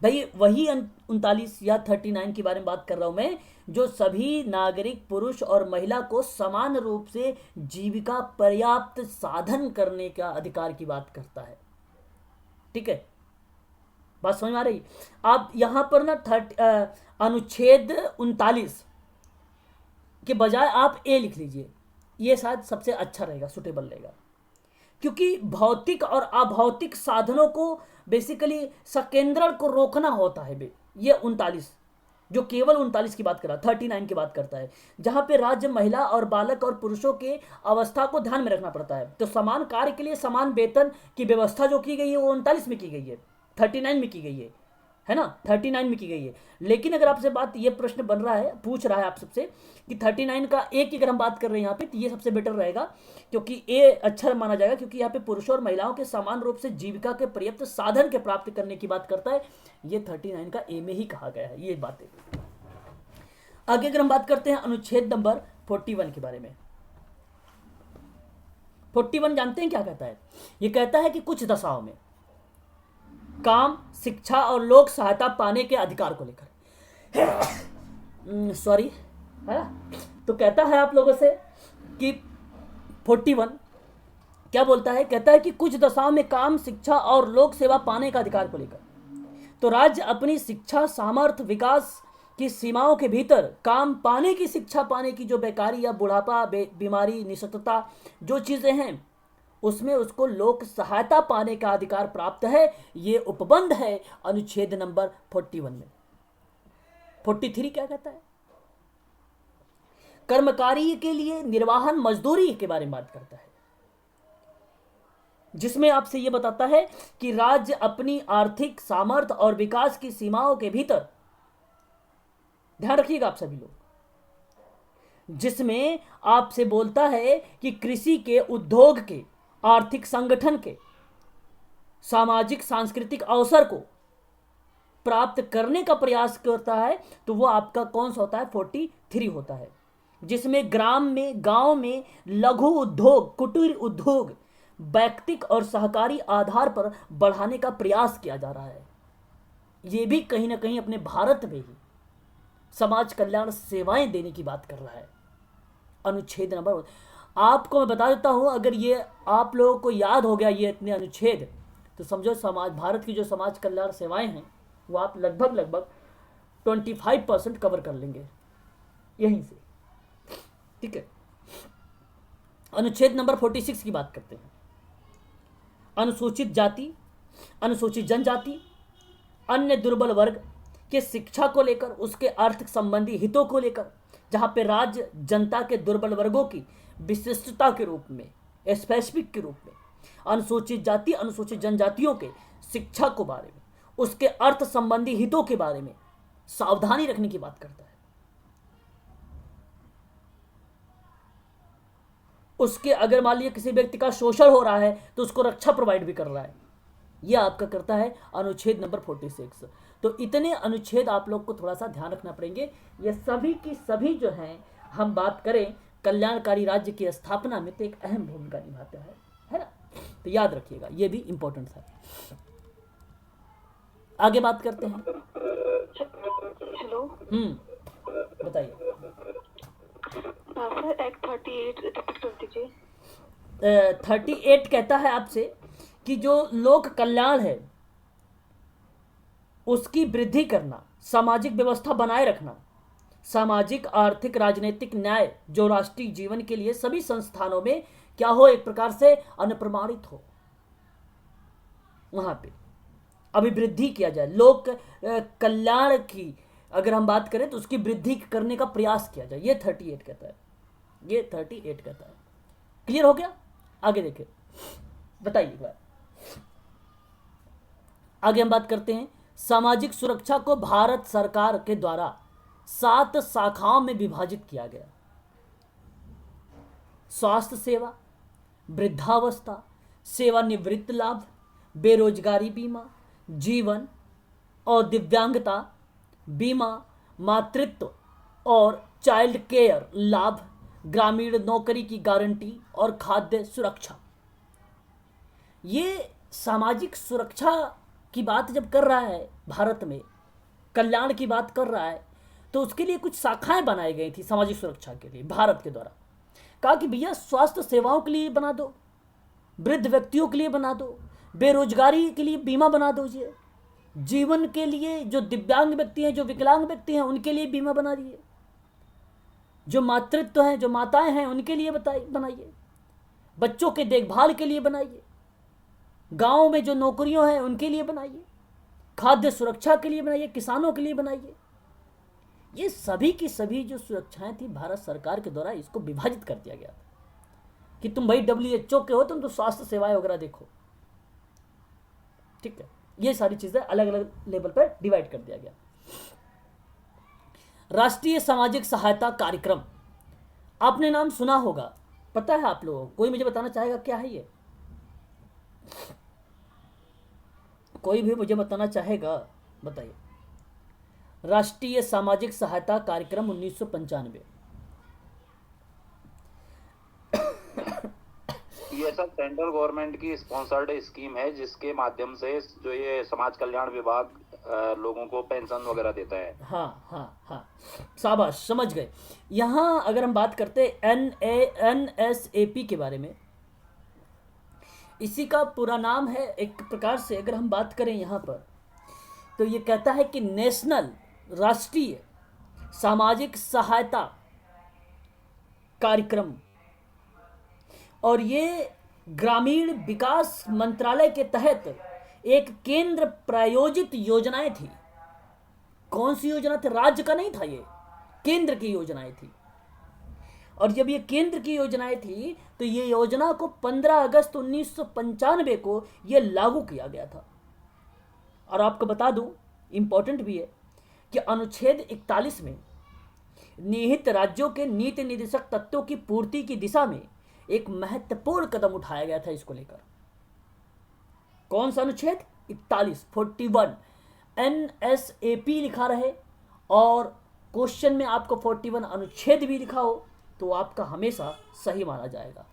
[SPEAKER 1] भाई वही 39 या 39 के बारे में बात कर रहा हूं मैं, जो सभी नागरिक पुरुष और महिला को समान रूप से जीविका पर्याप्त साधन करने का अधिकार की बात करता है। ठीक है, बात समझ में आ रही? आप यहां पर ना अनुच्छेद 39 के बजाय आप ए लिख लीजिए, ये शायद सबसे अच्छा रहेगा, सुटेबल रहेगा, क्योंकि भौतिक और अभौतिक साधनों को बेसिकली सकेंद्रण को रोकना होता है। ये 39 जो केवल 39 की बात कर रहा, 39 की बात करता है, जहां पे राज्य, महिला और बालक और पुरुषों के अवस्था को ध्यान में रखना पड़ता है। तो समान कार्य के लिए समान वेतन की व्यवस्था जो की गई है वो 39 में की गई है, 39 में की गई है ना, 39 में की गई है। लेकिन अगर आपसे बात, ये प्रश्न बन रहा है, पूछ रहा है आप सबसे कि 39 का ए की अगर हम बात कर रहे हैं यहाँ पे, तो ये सबसे बेटर रहेगा, क्योंकि ए अच्छा माना जाएगा, क्योंकि यहाँ पे पुरुषों और महिलाओं के समान रूप से जीविका के पर्याप्त साधन के प्राप्त करने की बात करता है। ये 39 का ए में ही कहा गया है ये बातें। आगे अगर हम बात करते हैं अनुच्छेद नंबर 41 के बारे में, 41 जानते हैं क्या कहता है? ये कहता है कि कुछ दशाओं में काम, शिक्षा और लोक सहायता पाने के अधिकार को लेकर सॉरी है, तो कहता है आप लोगों से कि 41 क्या बोलता है? कहता है कि कुछ दशाओं में काम, शिक्षा और लोक सेवा पाने का अधिकार को लेकर तो राज्य अपनी शिक्षा, सामर्थ्य, विकास की सीमाओं के भीतर काम पाने की, शिक्षा पाने की, जो बेकारी या बुढ़ापा, बीमारी, निःशक्तता जो चीजें हैं उसमें उसको लोक सहायता पाने का अधिकार प्राप्त है। ये उपबंध है अनुच्छेद नंबर 41 में। 43 क्या कहता है? कर्मकारी के लिए निर्वाहन मजदूरी के बारे में बात करता है, जिसमें आपसे यह बताता है कि राज्य अपनी आर्थिक सामर्थ्य और विकास की सीमाओं के भीतर ध्यान रखिएगा आप सभी लोग, जिसमें आपसे बोलता है कि कृषि के, उद्योग के, आर्थिक संगठन के, सामाजिक सांस्कृतिक अवसर को प्राप्त करने का प्रयास करता है, तो वो आपका कौन सा होता है? 43 होता है, जिसमें ग्राम में, गांव में लघु उद्योग, कुटीर उद्योग वैयक्तिक और सहकारी आधार पर बढ़ाने का प्रयास किया जा रहा है। ये भी कहीं ना कहीं अपने भारत में ही समाज कल्याण सेवाएं देने की बात कर रहा है। अनुच्छेद नंबर, आपको मैं बता देता हूं, अगर ये आप लोगों को याद हो गया ये इतने अनुच्छेद, तो समझो समाज, भारत की जो समाज कल्याण सेवाएं हैं वो आप लगभग 25% कवर कर लेंगे यहीं से। ठीक है, अनुच्छेद नंबर 46 की बात करते हैं। अनुसूचित जाति, अनुसूचित जनजाति, अन्य दुर्बल वर्ग के शिक्षा को लेकर, उसके आर्थिक संबंधी हितों को लेकर, जहां पे राज्य जनता के दुर्बल वर्गों की विशिष्टता के रूप में, स्पेसिफिक के रूप में, अनुसूचित जाति, अनुसूचित जनजातियों के शिक्षा के बारे में, उसके अर्थ संबंधी हितों के बारे में सावधानी रखने की बात करता है। उसके अगर मान लीजिए किसी व्यक्ति का शोषण हो रहा है तो उसको रक्षा प्रोवाइड भी कर रहा है। यह आपका करता है अनुच्छेद नंबर 46। तो इतने अनुच्छेद आप लोग को थोड़ा सा ध्यान रखना पड़ेंगे। ये सभी की सभी जो हैं, हम बात करें कल्याणकारी राज्य की स्थापना में तो एक अहम भूमिका निभाता है ना। तो याद रखिएगा, ये भी इंपॉर्टेंट था। आगे बात करते हैं।
[SPEAKER 2] हेलो
[SPEAKER 1] बताइए
[SPEAKER 2] सर, एक्ट 38 रिपीट कर दीजिए।
[SPEAKER 1] 38 कहता है आपसे कि जो लोक कल्याण है उसकी वृद्धि करना, सामाजिक व्यवस्था बनाए रखना, सामाजिक, आर्थिक, राजनीतिक न्याय जो राष्ट्रीय जीवन के लिए सभी संस्थानों में क्या हो, एक प्रकार से अनुप्रमाणित हो, वहां पे अभिवृद्धि किया जाए। लोक कल्याण की अगर हम बात करें तो उसकी वृद्धि करने का प्रयास किया जाए। ये 38 कहता है, ये 38 कहता है। क्लियर हो गया? आगे देखिए, बताइए एक बार। आगे हम बात करते हैं। सामाजिक सुरक्षा को भारत सरकार के द्वारा 7 शाखाओं में विभाजित किया गया। स्वास्थ्य सेवा, वृद्धावस्था, सेवानिवृत्त लाभ, बेरोजगारी बीमा, जीवन और दिव्यांगता बीमा, मातृत्व और चाइल्ड केयर लाभ, ग्रामीण नौकरी की गारंटी और खाद्य सुरक्षा। ये सामाजिक सुरक्षा की बात जब कर रहा है, भारत में कल्याण की बात कर रहा है, तो उसके लिए कुछ शाखाएं बनाई गई थी सामाजिक सुरक्षा के लिए भारत के द्वारा। कहा कि भैया स्वास्थ्य सेवाओं के लिए बना दो, वृद्ध व्यक्तियों के लिए बना दो, बेरोजगारी के लिए बीमा बना दीजिए, जीवन के लिए जो दिव्यांग व्यक्ति हैं, जो विकलांग व्यक्ति हैं, उनके लिए बीमा बना दिए, जो मातृत्व हैं, जो माताएं हैं, उनके लिए बनाइए, बच्चों के देखभाल के लिए बनाइए, गांव में जो नौकरियों हैं उनके लिए बनाइए, खाद्य सुरक्षा के लिए बनाइए, किसानों के लिए बनाइए। ये सभी की सभी जो सुरक्षाएं थी भारत सरकार के द्वारा इसको विभाजित कर दिया गया था कि तुम भाई WHO के हो, तुम तो स्वास्थ्य सेवाएं वगैरह देखो। ठीक है, ये सारी चीजें अलग अलग लेवल पर डिवाइड कर दिया गया। राष्ट्रीय सामाजिक सहायता कार्यक्रम, आपने नाम सुना होगा, पता है आप लोगों को? कोई मुझे बताना चाहेगा क्या है ये? कोई भी मुझे बताना चाहेगा? बताइए। राष्ट्रीय सामाजिक सहायता कार्यक्रम 1995।
[SPEAKER 3] ये सब सेंट्रल गवर्नमेंट की स्पॉन्सर्ड स्कीम है जिसके माध्यम से जो ये समाज कल्याण विभाग लोगों को पेंशन वगैरह देता है।
[SPEAKER 1] हाँ, शाबाश, समझ गए। यहाँ अगर हम बात करते NSAP के बारे में, इसी का पूरा नाम है एक प्रकार से अगर हम बात करें यहाँ पर, तो ये कहता है कि नेशनल, राष्ट्रीय सामाजिक सहायता कार्यक्रम, और ये ग्रामीण विकास मंत्रालय के तहत एक केंद्र प्रायोजित योजनाएं थी। कौन सी योजना थी? राज्य का नहीं था, ये केंद्र की योजनाएं थी। और जब ये केंद्र की योजनाएं थी तो ये योजना को 15 अगस्त 1995 को ये लागू किया गया था। और आपको बता दूं, इंपॉर्टेंट भी है कि कि अनुच्छेद 41 में निहित राज्यों के नीति निर्देशक तत्वों की पूर्ति की दिशा में एक महत्वपूर्ण कदम उठाया गया था इसको लेकर। कौन सा अनुच्छेद? 41 NSAP लिखा रहे और क्वेश्चन में आपको 41 अनुच्छेद भी लिखा हो तो आपका हमेशा सही माना जाएगा।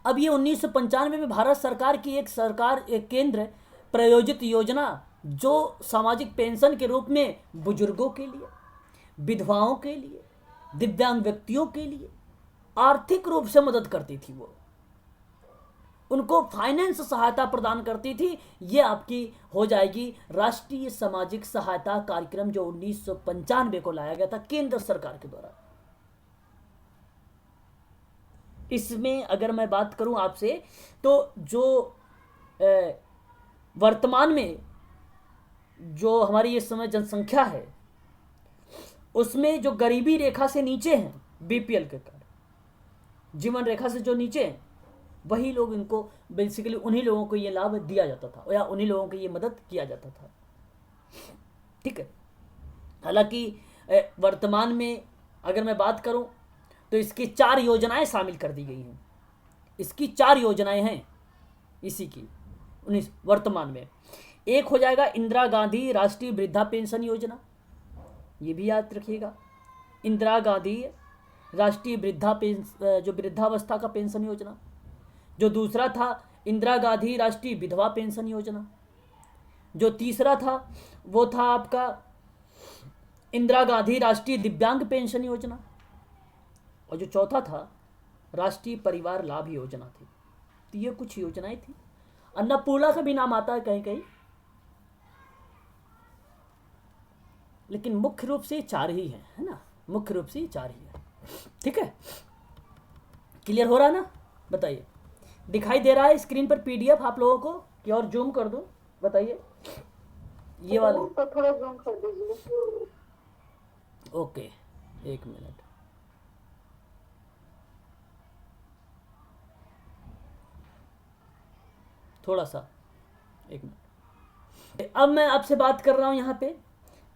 [SPEAKER 1] अब ये 1995 में भारत सरकार की एक केंद्र प्रायोजित योजना जो सामाजिक पेंशन के रूप में बुजुर्गों के लिए, विधवाओं के लिए, दिव्यांग व्यक्तियों के लिए आर्थिक रूप से मदद करती थी, वो उनको फाइनेंस सहायता प्रदान करती थी। ये आपकी हो जाएगी राष्ट्रीय सामाजिक सहायता कार्यक्रम जो 1995 को लाया गया था केंद्र सरकार के द्वारा। इसमें अगर मैं बात करूं आपसे तो जो वर्तमान में जो हमारी इस समय जनसंख्या है उसमें जो गरीबी रेखा से नीचे हैं, बीपीएल के कारण, जीवन रेखा से जो नीचे हैं, वही लोग इनको बेसिकली उन्हीं लोगों को ये लाभ दिया जाता था या उन्हीं लोगों को ये मदद किया जाता था। ठीक है। हालांकि वर्तमान में अगर मैं बात करूं तो इसकी 4 योजनाएं शामिल कर दी गई हैं। इसकी 4 योजनाएं हैं इसी की वर्तमान में। एक हो जाएगा इंदिरा गांधी राष्ट्रीय वृद्धा पेंशन योजना, ये भी याद रखिएगा। इंदिरा गांधी राष्ट्रीय जो वृद्धावस्था का पेंशन योजना। जो दूसरा था इंदिरा गांधी राष्ट्रीय विधवा पेंशन योजना। जो तीसरा था वो था आपका इंदिरा गांधी राष्ट्रीय दिव्यांग पेंशन योजना। और जो चौथा था राष्ट्रीय परिवार लाभ योजना थी। तो ये कुछ योजनाएं थी। अन्नपूर्णा का भी नाम आता है कहीं कहीं, लेकिन मुख्य रूप से 4 ही है ना, मुख्य रूप से 4 ही है। ठीक है, क्लियर हो रहा है ना? बताइए, दिखाई दे रहा है स्क्रीन पर पीडीएफ आप लोगों को कि और जूम कर दूं? बताइए ये वाले
[SPEAKER 2] तो थोड़ा जूम कर दीजिए।
[SPEAKER 1] Okay, 1 minute. थोड़ा सा 1 मिनट। अब मैं आपसे बात कर रहा हूं यहाँ पे।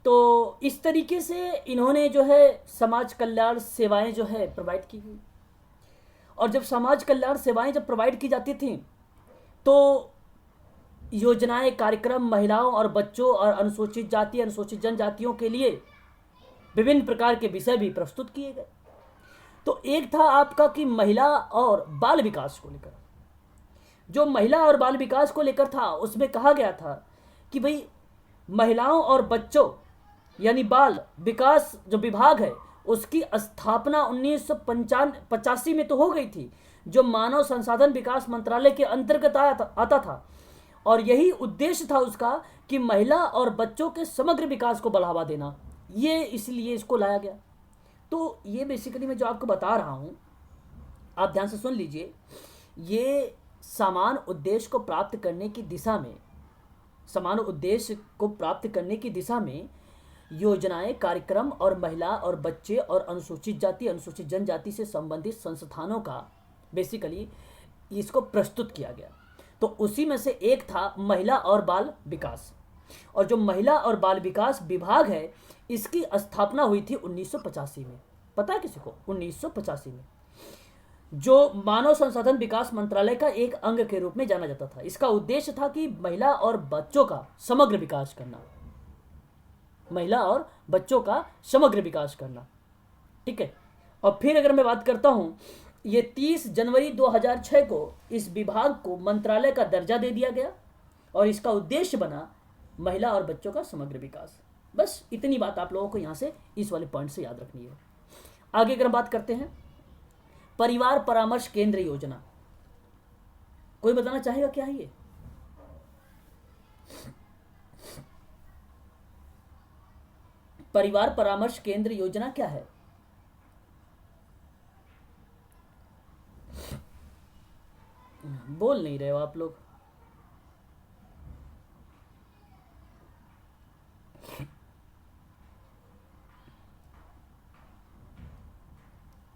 [SPEAKER 1] तो इस तरीके से इन्होंने जो है समाज कल्याण सेवाएं जो है प्रोवाइड की गई। और जब समाज कल्याण सेवाएं जब प्रोवाइड की जाती थी तो योजनाएं, कार्यक्रम महिलाओं और बच्चों और अनुसूचित जाति, अनुसूचित जनजातियों के लिए विभिन्न प्रकार के विषय भी प्रस्तुत किए गए। तो एक था आपका कि महिला और बाल विकास को लेकर, जो महिला और बाल विकास को लेकर था उसमें कहा गया था कि भाई महिलाओं और बच्चों यानी बाल विकास जो विभाग है उसकी स्थापना 1985 में तो हो गई थी, जो मानव संसाधन विकास मंत्रालय के अंतर्गत आता था। और यही उद्देश्य था उसका कि महिला और बच्चों के समग्र विकास को बढ़ावा देना, ये इसलिए इसको लाया गया। तो ये बेसिकली मैं जो आपको बता रहा हूँ आप ध्यान से सुन लीजिए। ये समान उद्देश्य को प्राप्त करने की दिशा में, समान उद्देश्य को प्राप्त करने की दिशा में योजनाएं, कार्यक्रम और महिला और बच्चे और अनुसूचित जाति, अनुसूचित जनजाति से संबंधित संस्थानों का बेसिकली इसको प्रस्तुत किया गया। तो उसी में से एक था महिला और बाल विकास। और जो महिला और बाल विकास विभाग है इसकी स्थापना हुई थी 1985 में। पता है किसी को? 1985 में, जो मानव संसाधन विकास मंत्रालय का एक अंग के रूप में जाना जाता था। इसका उद्देश्य था कि महिला और बच्चों का समग्र विकास करना, महिला और बच्चों का समग्र विकास करना। ठीक है। और फिर अगर मैं बात करता हूं, ये 30 जनवरी 2006 को इस विभाग को मंत्रालय का दर्जा दे दिया गया और इसका उद्देश्य बना महिला और बच्चों का समग्र विकास। बस इतनी बात आप लोगों को यहां से इस वाले पॉइंट से याद रखनी है। आगे अगर हम बात करते हैं परिवार परामर्श केंद्र योजना, कोई बताना चाहेगा क्या है ये? परिवार परामर्श केंद्र योजना क्या है? बोल नहीं रहे हो आप लोग।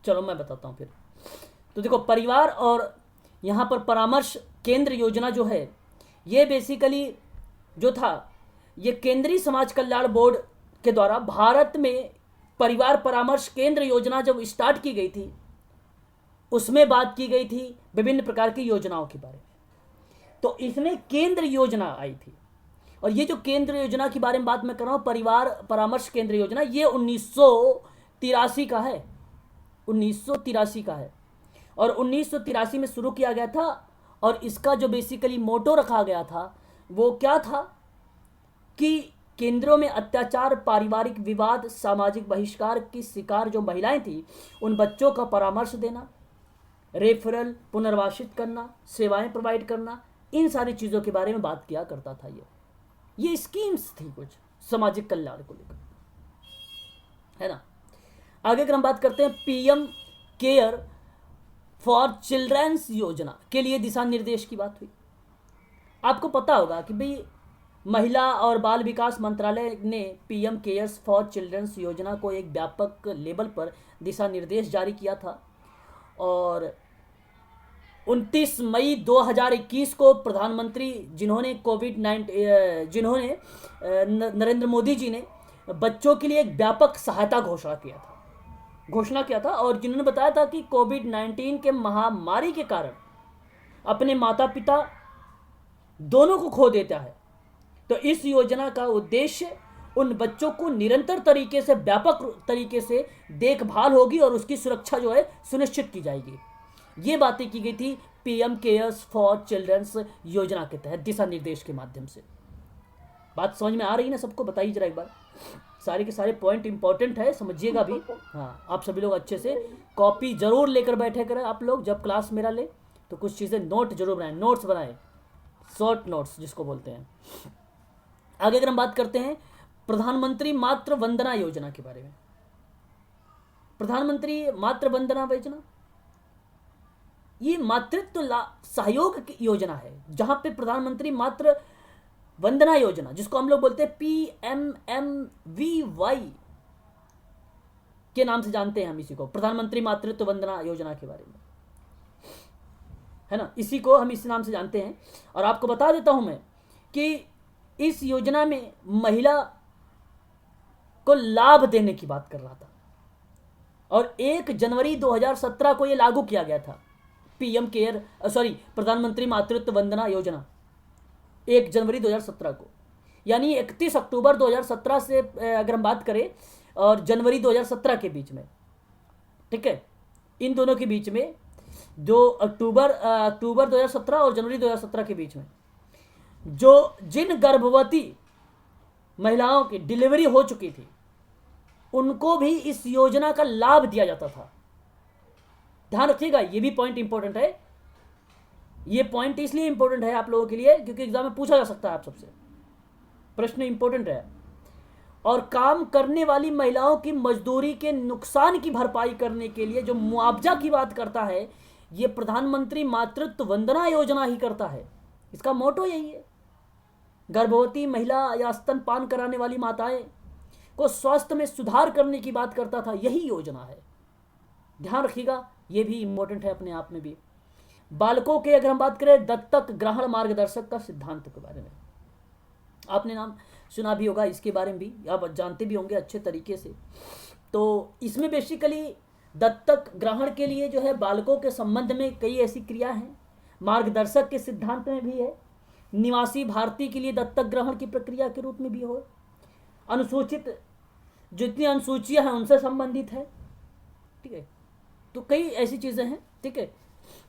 [SPEAKER 1] चलो मैं बताता हूं फिर। तो देखो, परिवार और यहां पर परामर्श केंद्र योजना जो है ये बेसिकली जो था ये केंद्रीय समाज कल्याण बोर्ड के द्वारा भारत में परिवार परामर्श केंद्र योजना जब स्टार्ट की गई थी, उसमें बात की गई थी विभिन्न प्रकार की योजनाओं के बारे में। तो इसमें केंद्र योजना आई थी, और ये जो केंद्र योजना के बारे में बात मैं कर रहा हूं, परिवार परामर्श केंद्र योजना, ये 1983 का है, 1983 का है। और 1983 में शुरू किया गया था, और इसका जो बेसिकली मोटो रखा गया था वो क्या था कि केंद्रों में अत्याचार, पारिवारिक विवाद, सामाजिक बहिष्कार की शिकार जो महिलाएं थी उन बच्चों का परामर्श देना, रेफरल, पुनर्वासित करना, सेवाएं प्रोवाइड करना, इन सारी चीज़ों के बारे में बात किया करता था। ये स्कीम्स थी कुछ सामाजिक कल्याण को लेकर, है ना। आगे अगर हम बात करते हैं पीएम केयर फॉर चिल्ड्रंस योजना के लिए दिशा निर्देश की बात हुई। आपको पता होगा कि भाई महिला और बाल विकास मंत्रालय ने पीएम केयर्स फॉर चिल्ड्रंस योजना को एक व्यापक लेवल पर दिशा निर्देश जारी किया था, और 29 मई 2021 को प्रधानमंत्री जिन्होंने नरेंद्र मोदी जी ने बच्चों के लिए एक व्यापक सहायता घोषणा किया था, और जिन्होंने बताया था कि कोविड-19 के महामारी के कारण अपने माता पिता दोनों को खो देता है। तो इस योजना का उद्देश्य उन बच्चों को निरंतर तरीके से, व्यापक तरीके से देखभाल होगी और उसकी सुरक्षा जो है सुनिश्चित की जाएगी। ये बातें की गई थी पीएम केयर्स फॉर चिल्ड्रंस योजना के तहत दिशा निर्देश के माध्यम से। बात समझ में आ रही है ना सबको? बताइए जरा एक बार। सारे के सारे पॉइंट इंपॉर्टेंट है, समझिएगा भी। हाँ, आप सभी लोग अच्छे से कॉपी जरूर लेकर बैठे करें। आप लोग जब क्लास मेरा ले तो कुछ चीज़ें नोट जरूर बनाएं, नोट्स बनाएं, शॉर्ट नोट्स जिसको बोलते हैं। आगे अगर हम बात करते हैं प्रधानमंत्री मातृ वंदना योजना के बारे में। प्रधानमंत्री मातृ वंदना योजना ये मातृत्व सहयोग की योजना है, जहां पे प्रधानमंत्री मातृ वंदना योजना, जिसको हम लोग बोलते हैं PMMVY के नाम से जानते हैं हम इसी को, प्रधानमंत्री मातृत्व वंदना योजना के बारे में, है ना। इसी को हम इस नाम से जानते हैं। और आपको बता देता हूं मैं कि इस योजना में महिला को लाभ देने की बात कर रहा था, और 1 जनवरी 2017 को यह लागू किया गया था। प्रधानमंत्री मातृत्व वंदना योजना 1 जनवरी 2017 को, यानी 31 अक्टूबर 2017 से अगर हम बात करें और जनवरी 2017 के बीच में, ठीक है, इन दोनों के बीच में, जो अक्टूबर 2017 और जनवरी 2017 के बीच में जिन गर्भवती महिलाओं की डिलीवरी हो चुकी थी उनको भी इस योजना का लाभ दिया जाता था। ध्यान रखिएगा, ये भी पॉइंट इंपॉर्टेंट है। ये पॉइंट इसलिए इंपॉर्टेंट है आप लोगों के लिए क्योंकि एग्जाम में पूछा जा सकता है आप सबसे, प्रश्न इंपॉर्टेंट है। और काम करने वाली महिलाओं की मजदूरी के नुकसान की भरपाई करने के लिए जो मुआवजा की बात करता है, ये प्रधानमंत्री मातृत्व वंदना योजना ही करता है। इसका मोटो यही है। गर्भवती महिला या स्तनपान कराने वाली माताएं को स्वास्थ्य में सुधार करने की बात करता था, यही योजना है। ध्यान रखिएगा, ये भी इंपॉर्टेंट है अपने आप में भी। बालकों के अगर हम बात करें दत्तक ग्रहण मार्गदर्शक का सिद्धांत के बारे में, आपने नाम सुना भी होगा, इसके बारे में भी आप जानते भी होंगे अच्छे तरीके से। तो इसमें बेसिकली दत्तक ग्रहण के लिए जो है बालकों के संबंध में कई ऐसी क्रिया हैं, मार्गदर्शक के सिद्धांत में भी है, निवासी भारतीय के लिए दत्तक ग्रहण की प्रक्रिया के रूप में भी हो, अनुसूचित जितनी अनुसूचियां हैं उनसे संबंधित है, ठीक है। तो कई ऐसी चीज़ें हैं, ठीक है।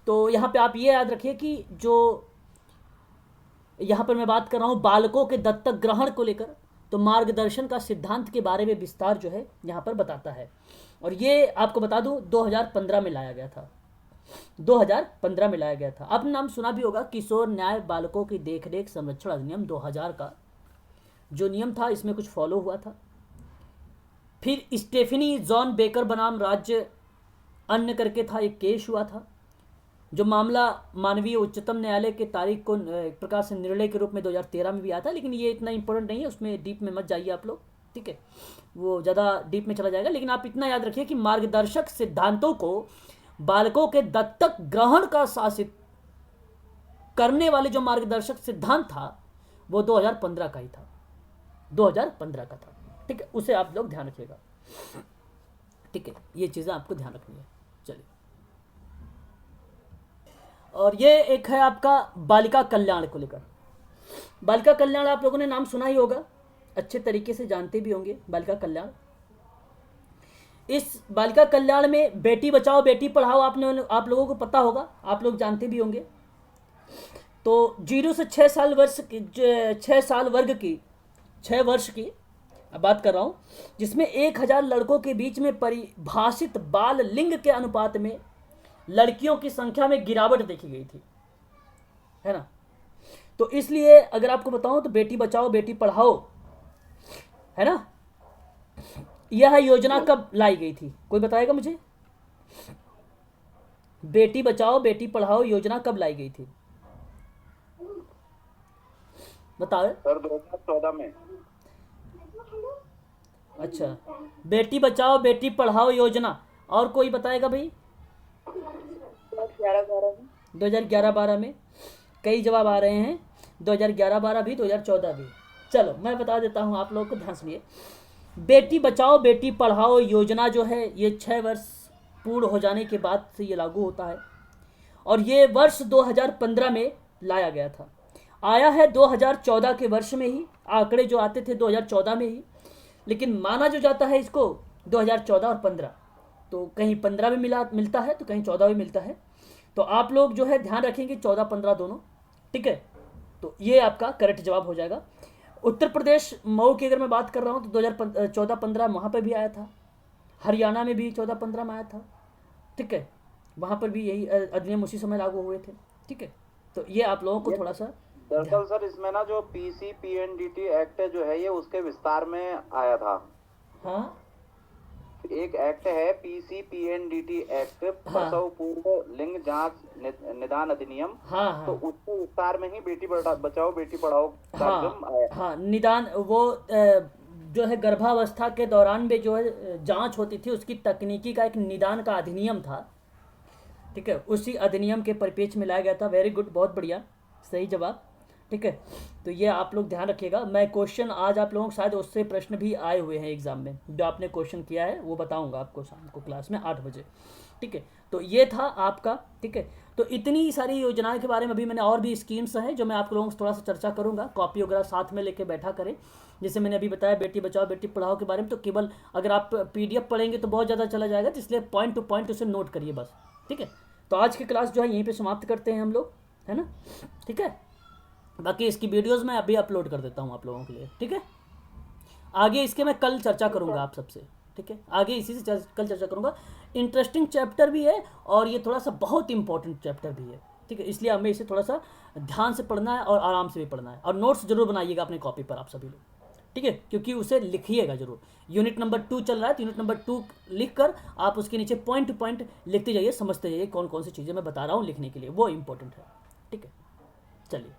[SPEAKER 1] तो यहाँ पे आप ये याद रखिए कि जो यहाँ पर मैं बात कर रहा हूँ बालकों के दत्तक ग्रहण को लेकर, तो मार्गदर्शन का सिद्धांत के बारे में विस्तार जो है यहाँ पर बताता है। और ये आपको बता दूँ 2015 में लाया गया था, 2015 में लाया गया था। आपने नाम सुना भी होगा किशोर न्याय बालकों की देखरेख संरक्षण अधिनियम 2000 का जो नियम था, इसमें कुछ फॉलो हुआ था। फिर स्टेफनी जॉन बेकर बनाम राज्य अन्य करके था, एक केस हुआ था, जो मामला मानवीय उच्चतम न्यायालय के तारीख को एक प्रकार से निर्णय के रूप में 2013 में भी आया था, लेकिन ये इतना इंपॉर्टेंट नहीं है, उसमें डीप में मत जाइए आप लोग, ठीक है, वो ज़्यादा डीप में चला जाएगा। लेकिन आप इतना याद रखिए कि मार्गदर्शक सिद्धांतों को बालकों के दत्तक ग्रहण का शासित करने वाले जो मार्गदर्शक सिद्धांत था वो 2015 का ही था। 2015 का था। ठीक है, उसे आप लोग ध्यान रखिएगा। ठीक है, ये चीज़ें आपको ध्यान रखनी है। चलिए, और ये एक है आपका बालिका कल्याण को लेकर। बालिका कल्याण आप लोगों ने नाम सुना ही होगा, अच्छे तरीके से जानते भी होंगे बालिका कल्याण। इस बालिका कल्याण में बेटी बचाओ बेटी पढ़ाओ आप लोगों को पता होगा, आप लोग जानते भी होंगे। तो 0 से 6 साल वर्ष की 6 साल वर्ग की 6 वर्ष की अब बात कर रहा हूँ, जिसमें 1000 लड़कों के बीच में परिभाषित बाल लिंग के अनुपात में लड़कियों की संख्या में गिरावट देखी गई थी, है ना। तो इसलिए अगर आपको बताऊं तो बेटी बचाओ बेटी पढ़ाओ, है ना, यह योजना कब लाई गई थी? कोई बताएगा मुझे? बेटी बचाओ बेटी पढ़ाओ योजना कब लाई गई थी? बताओ
[SPEAKER 3] सर 2014 में।
[SPEAKER 1] अच्छा, बेटी बचाओ बेटी पढ़ाओ योजना, और कोई बताएगा भाई? 2011-12 में। कई जवाब आ रहे हैं, 2011-12 भी, 2014 भी। चलो मैं बता देता हूँ आप लोगों को, ध्यान सुनिए। बेटी बचाओ बेटी पढ़ाओ योजना जो है ये 6 वर्ष पूर्ण हो जाने के बाद से ये लागू होता है, और ये वर्ष 2015 में लाया गया था। आया है 2014 के वर्ष में ही, आंकड़े जो आते थे 2014 में ही, लेकिन माना जो जाता है इसको 2014 और 15, तो कहीं 15 में मिलता है तो कहीं 14 में मिलता है। तो आप लोग जो है ध्यान रखेंगे 14-15 दोनों, ठीक है। तो ये आपका करेक्ट जवाब हो जाएगा। उत्तर प्रदेश मऊ की अगर मैं बात कर रहा हूँ तो 2014-15 वहाँ पर भी आया था, हरियाणा में भी 14-15 में आया था, ठीक है, वहाँ पर भी यही अधिनियम उसी समय लागू हुए थे, ठीक है। तो ये आप लोगों को थोड़ा सा
[SPEAKER 3] दरअसल सर इसमें ना जो PCPNDT एक्ट जो है ये उसके विस्तार में आया था।
[SPEAKER 1] हाँ,
[SPEAKER 3] एक एक्ट है PCPNDT एक्ट, प्रसव पूर्व लिंग जांच निदान अधिनियम।
[SPEAKER 1] हाँ,
[SPEAKER 3] तो उसके विस्तार में ही बेटी बचाओ बेटी पढ़ाओ कार्यक्रम आया।
[SPEAKER 1] हाँ, निदान वो जो है गर्भावस्था के दौरान भी जो है जांच होती थी, उसकी तकनीकी का एक निदान का अधिनियम था, ठीक है, उसी अधिनियम के परिप्रेक्ष्य में लाया गया था। वेरी गुड, बहुत बढ़िया, सही जवाब, ठीक है। तो ये आप लोग ध्यान रखिएगा। मैं क्वेश्चन आज आप लोगों के शायद उससे प्रश्न भी आए हुए हैं एग्जाम में, जो आपने क्वेश्चन किया है वो बताऊंगा आपको शाम को क्लास में 8 बजे, ठीक है। तो ये था आपका, ठीक है। तो इतनी सारी योजनाओं के बारे में अभी मैंने, और भी स्कीम्स हैं जो मैं आप लोगों से थोड़ा सा चर्चा करूंगा, कॉपी वगैरह साथ में लेके बैठा करें। जैसे मैंने अभी बताया बेटी बचाओ बेटी पढ़ाओ के बारे में, तो केवल अगर आप PDF पढ़ेंगे तो बहुत ज़्यादा चला जाएगा, इसलिए पॉइंट टू पॉइंट उसे नोट करिए बस, ठीक है। तो आज की क्लास जो है यहीं पे समाप्त करते हैं हम लोग, है ना, ठीक है। बाकी इसकी वीडियोस मैं अभी अपलोड कर देता हूँ आप लोगों के लिए, ठीक है। आगे इसके मैं कल चर्चा करूँगा आप सबसे, ठीक है, आगे इसी से कल चर्चा करूँगा। इंटरेस्टिंग चैप्टर भी है और ये थोड़ा सा बहुत इंपॉर्टेंट चैप्टर भी है, ठीक है, इसलिए हमें इसे थोड़ा सा ध्यान से पढ़ना है और आराम से भी पढ़ना है, और नोट्स जरूर बनाइएगा अपनी कॉपी पर आप सभी लोग, ठीक है, क्योंकि उसे लिखिएगा जरूर। यूनिट नंबर 2 चल रहा है, तो यूनिट नंबर 2 लिख कर आप उसके नीचे पॉइंट टू पॉइंट लिखते जाइए, समझते जाइए कौन कौन सी चीज़ें मैं बता रहा हूँ लिखने के लिए, वो इंपॉर्टेंट है, ठीक है। चलिए।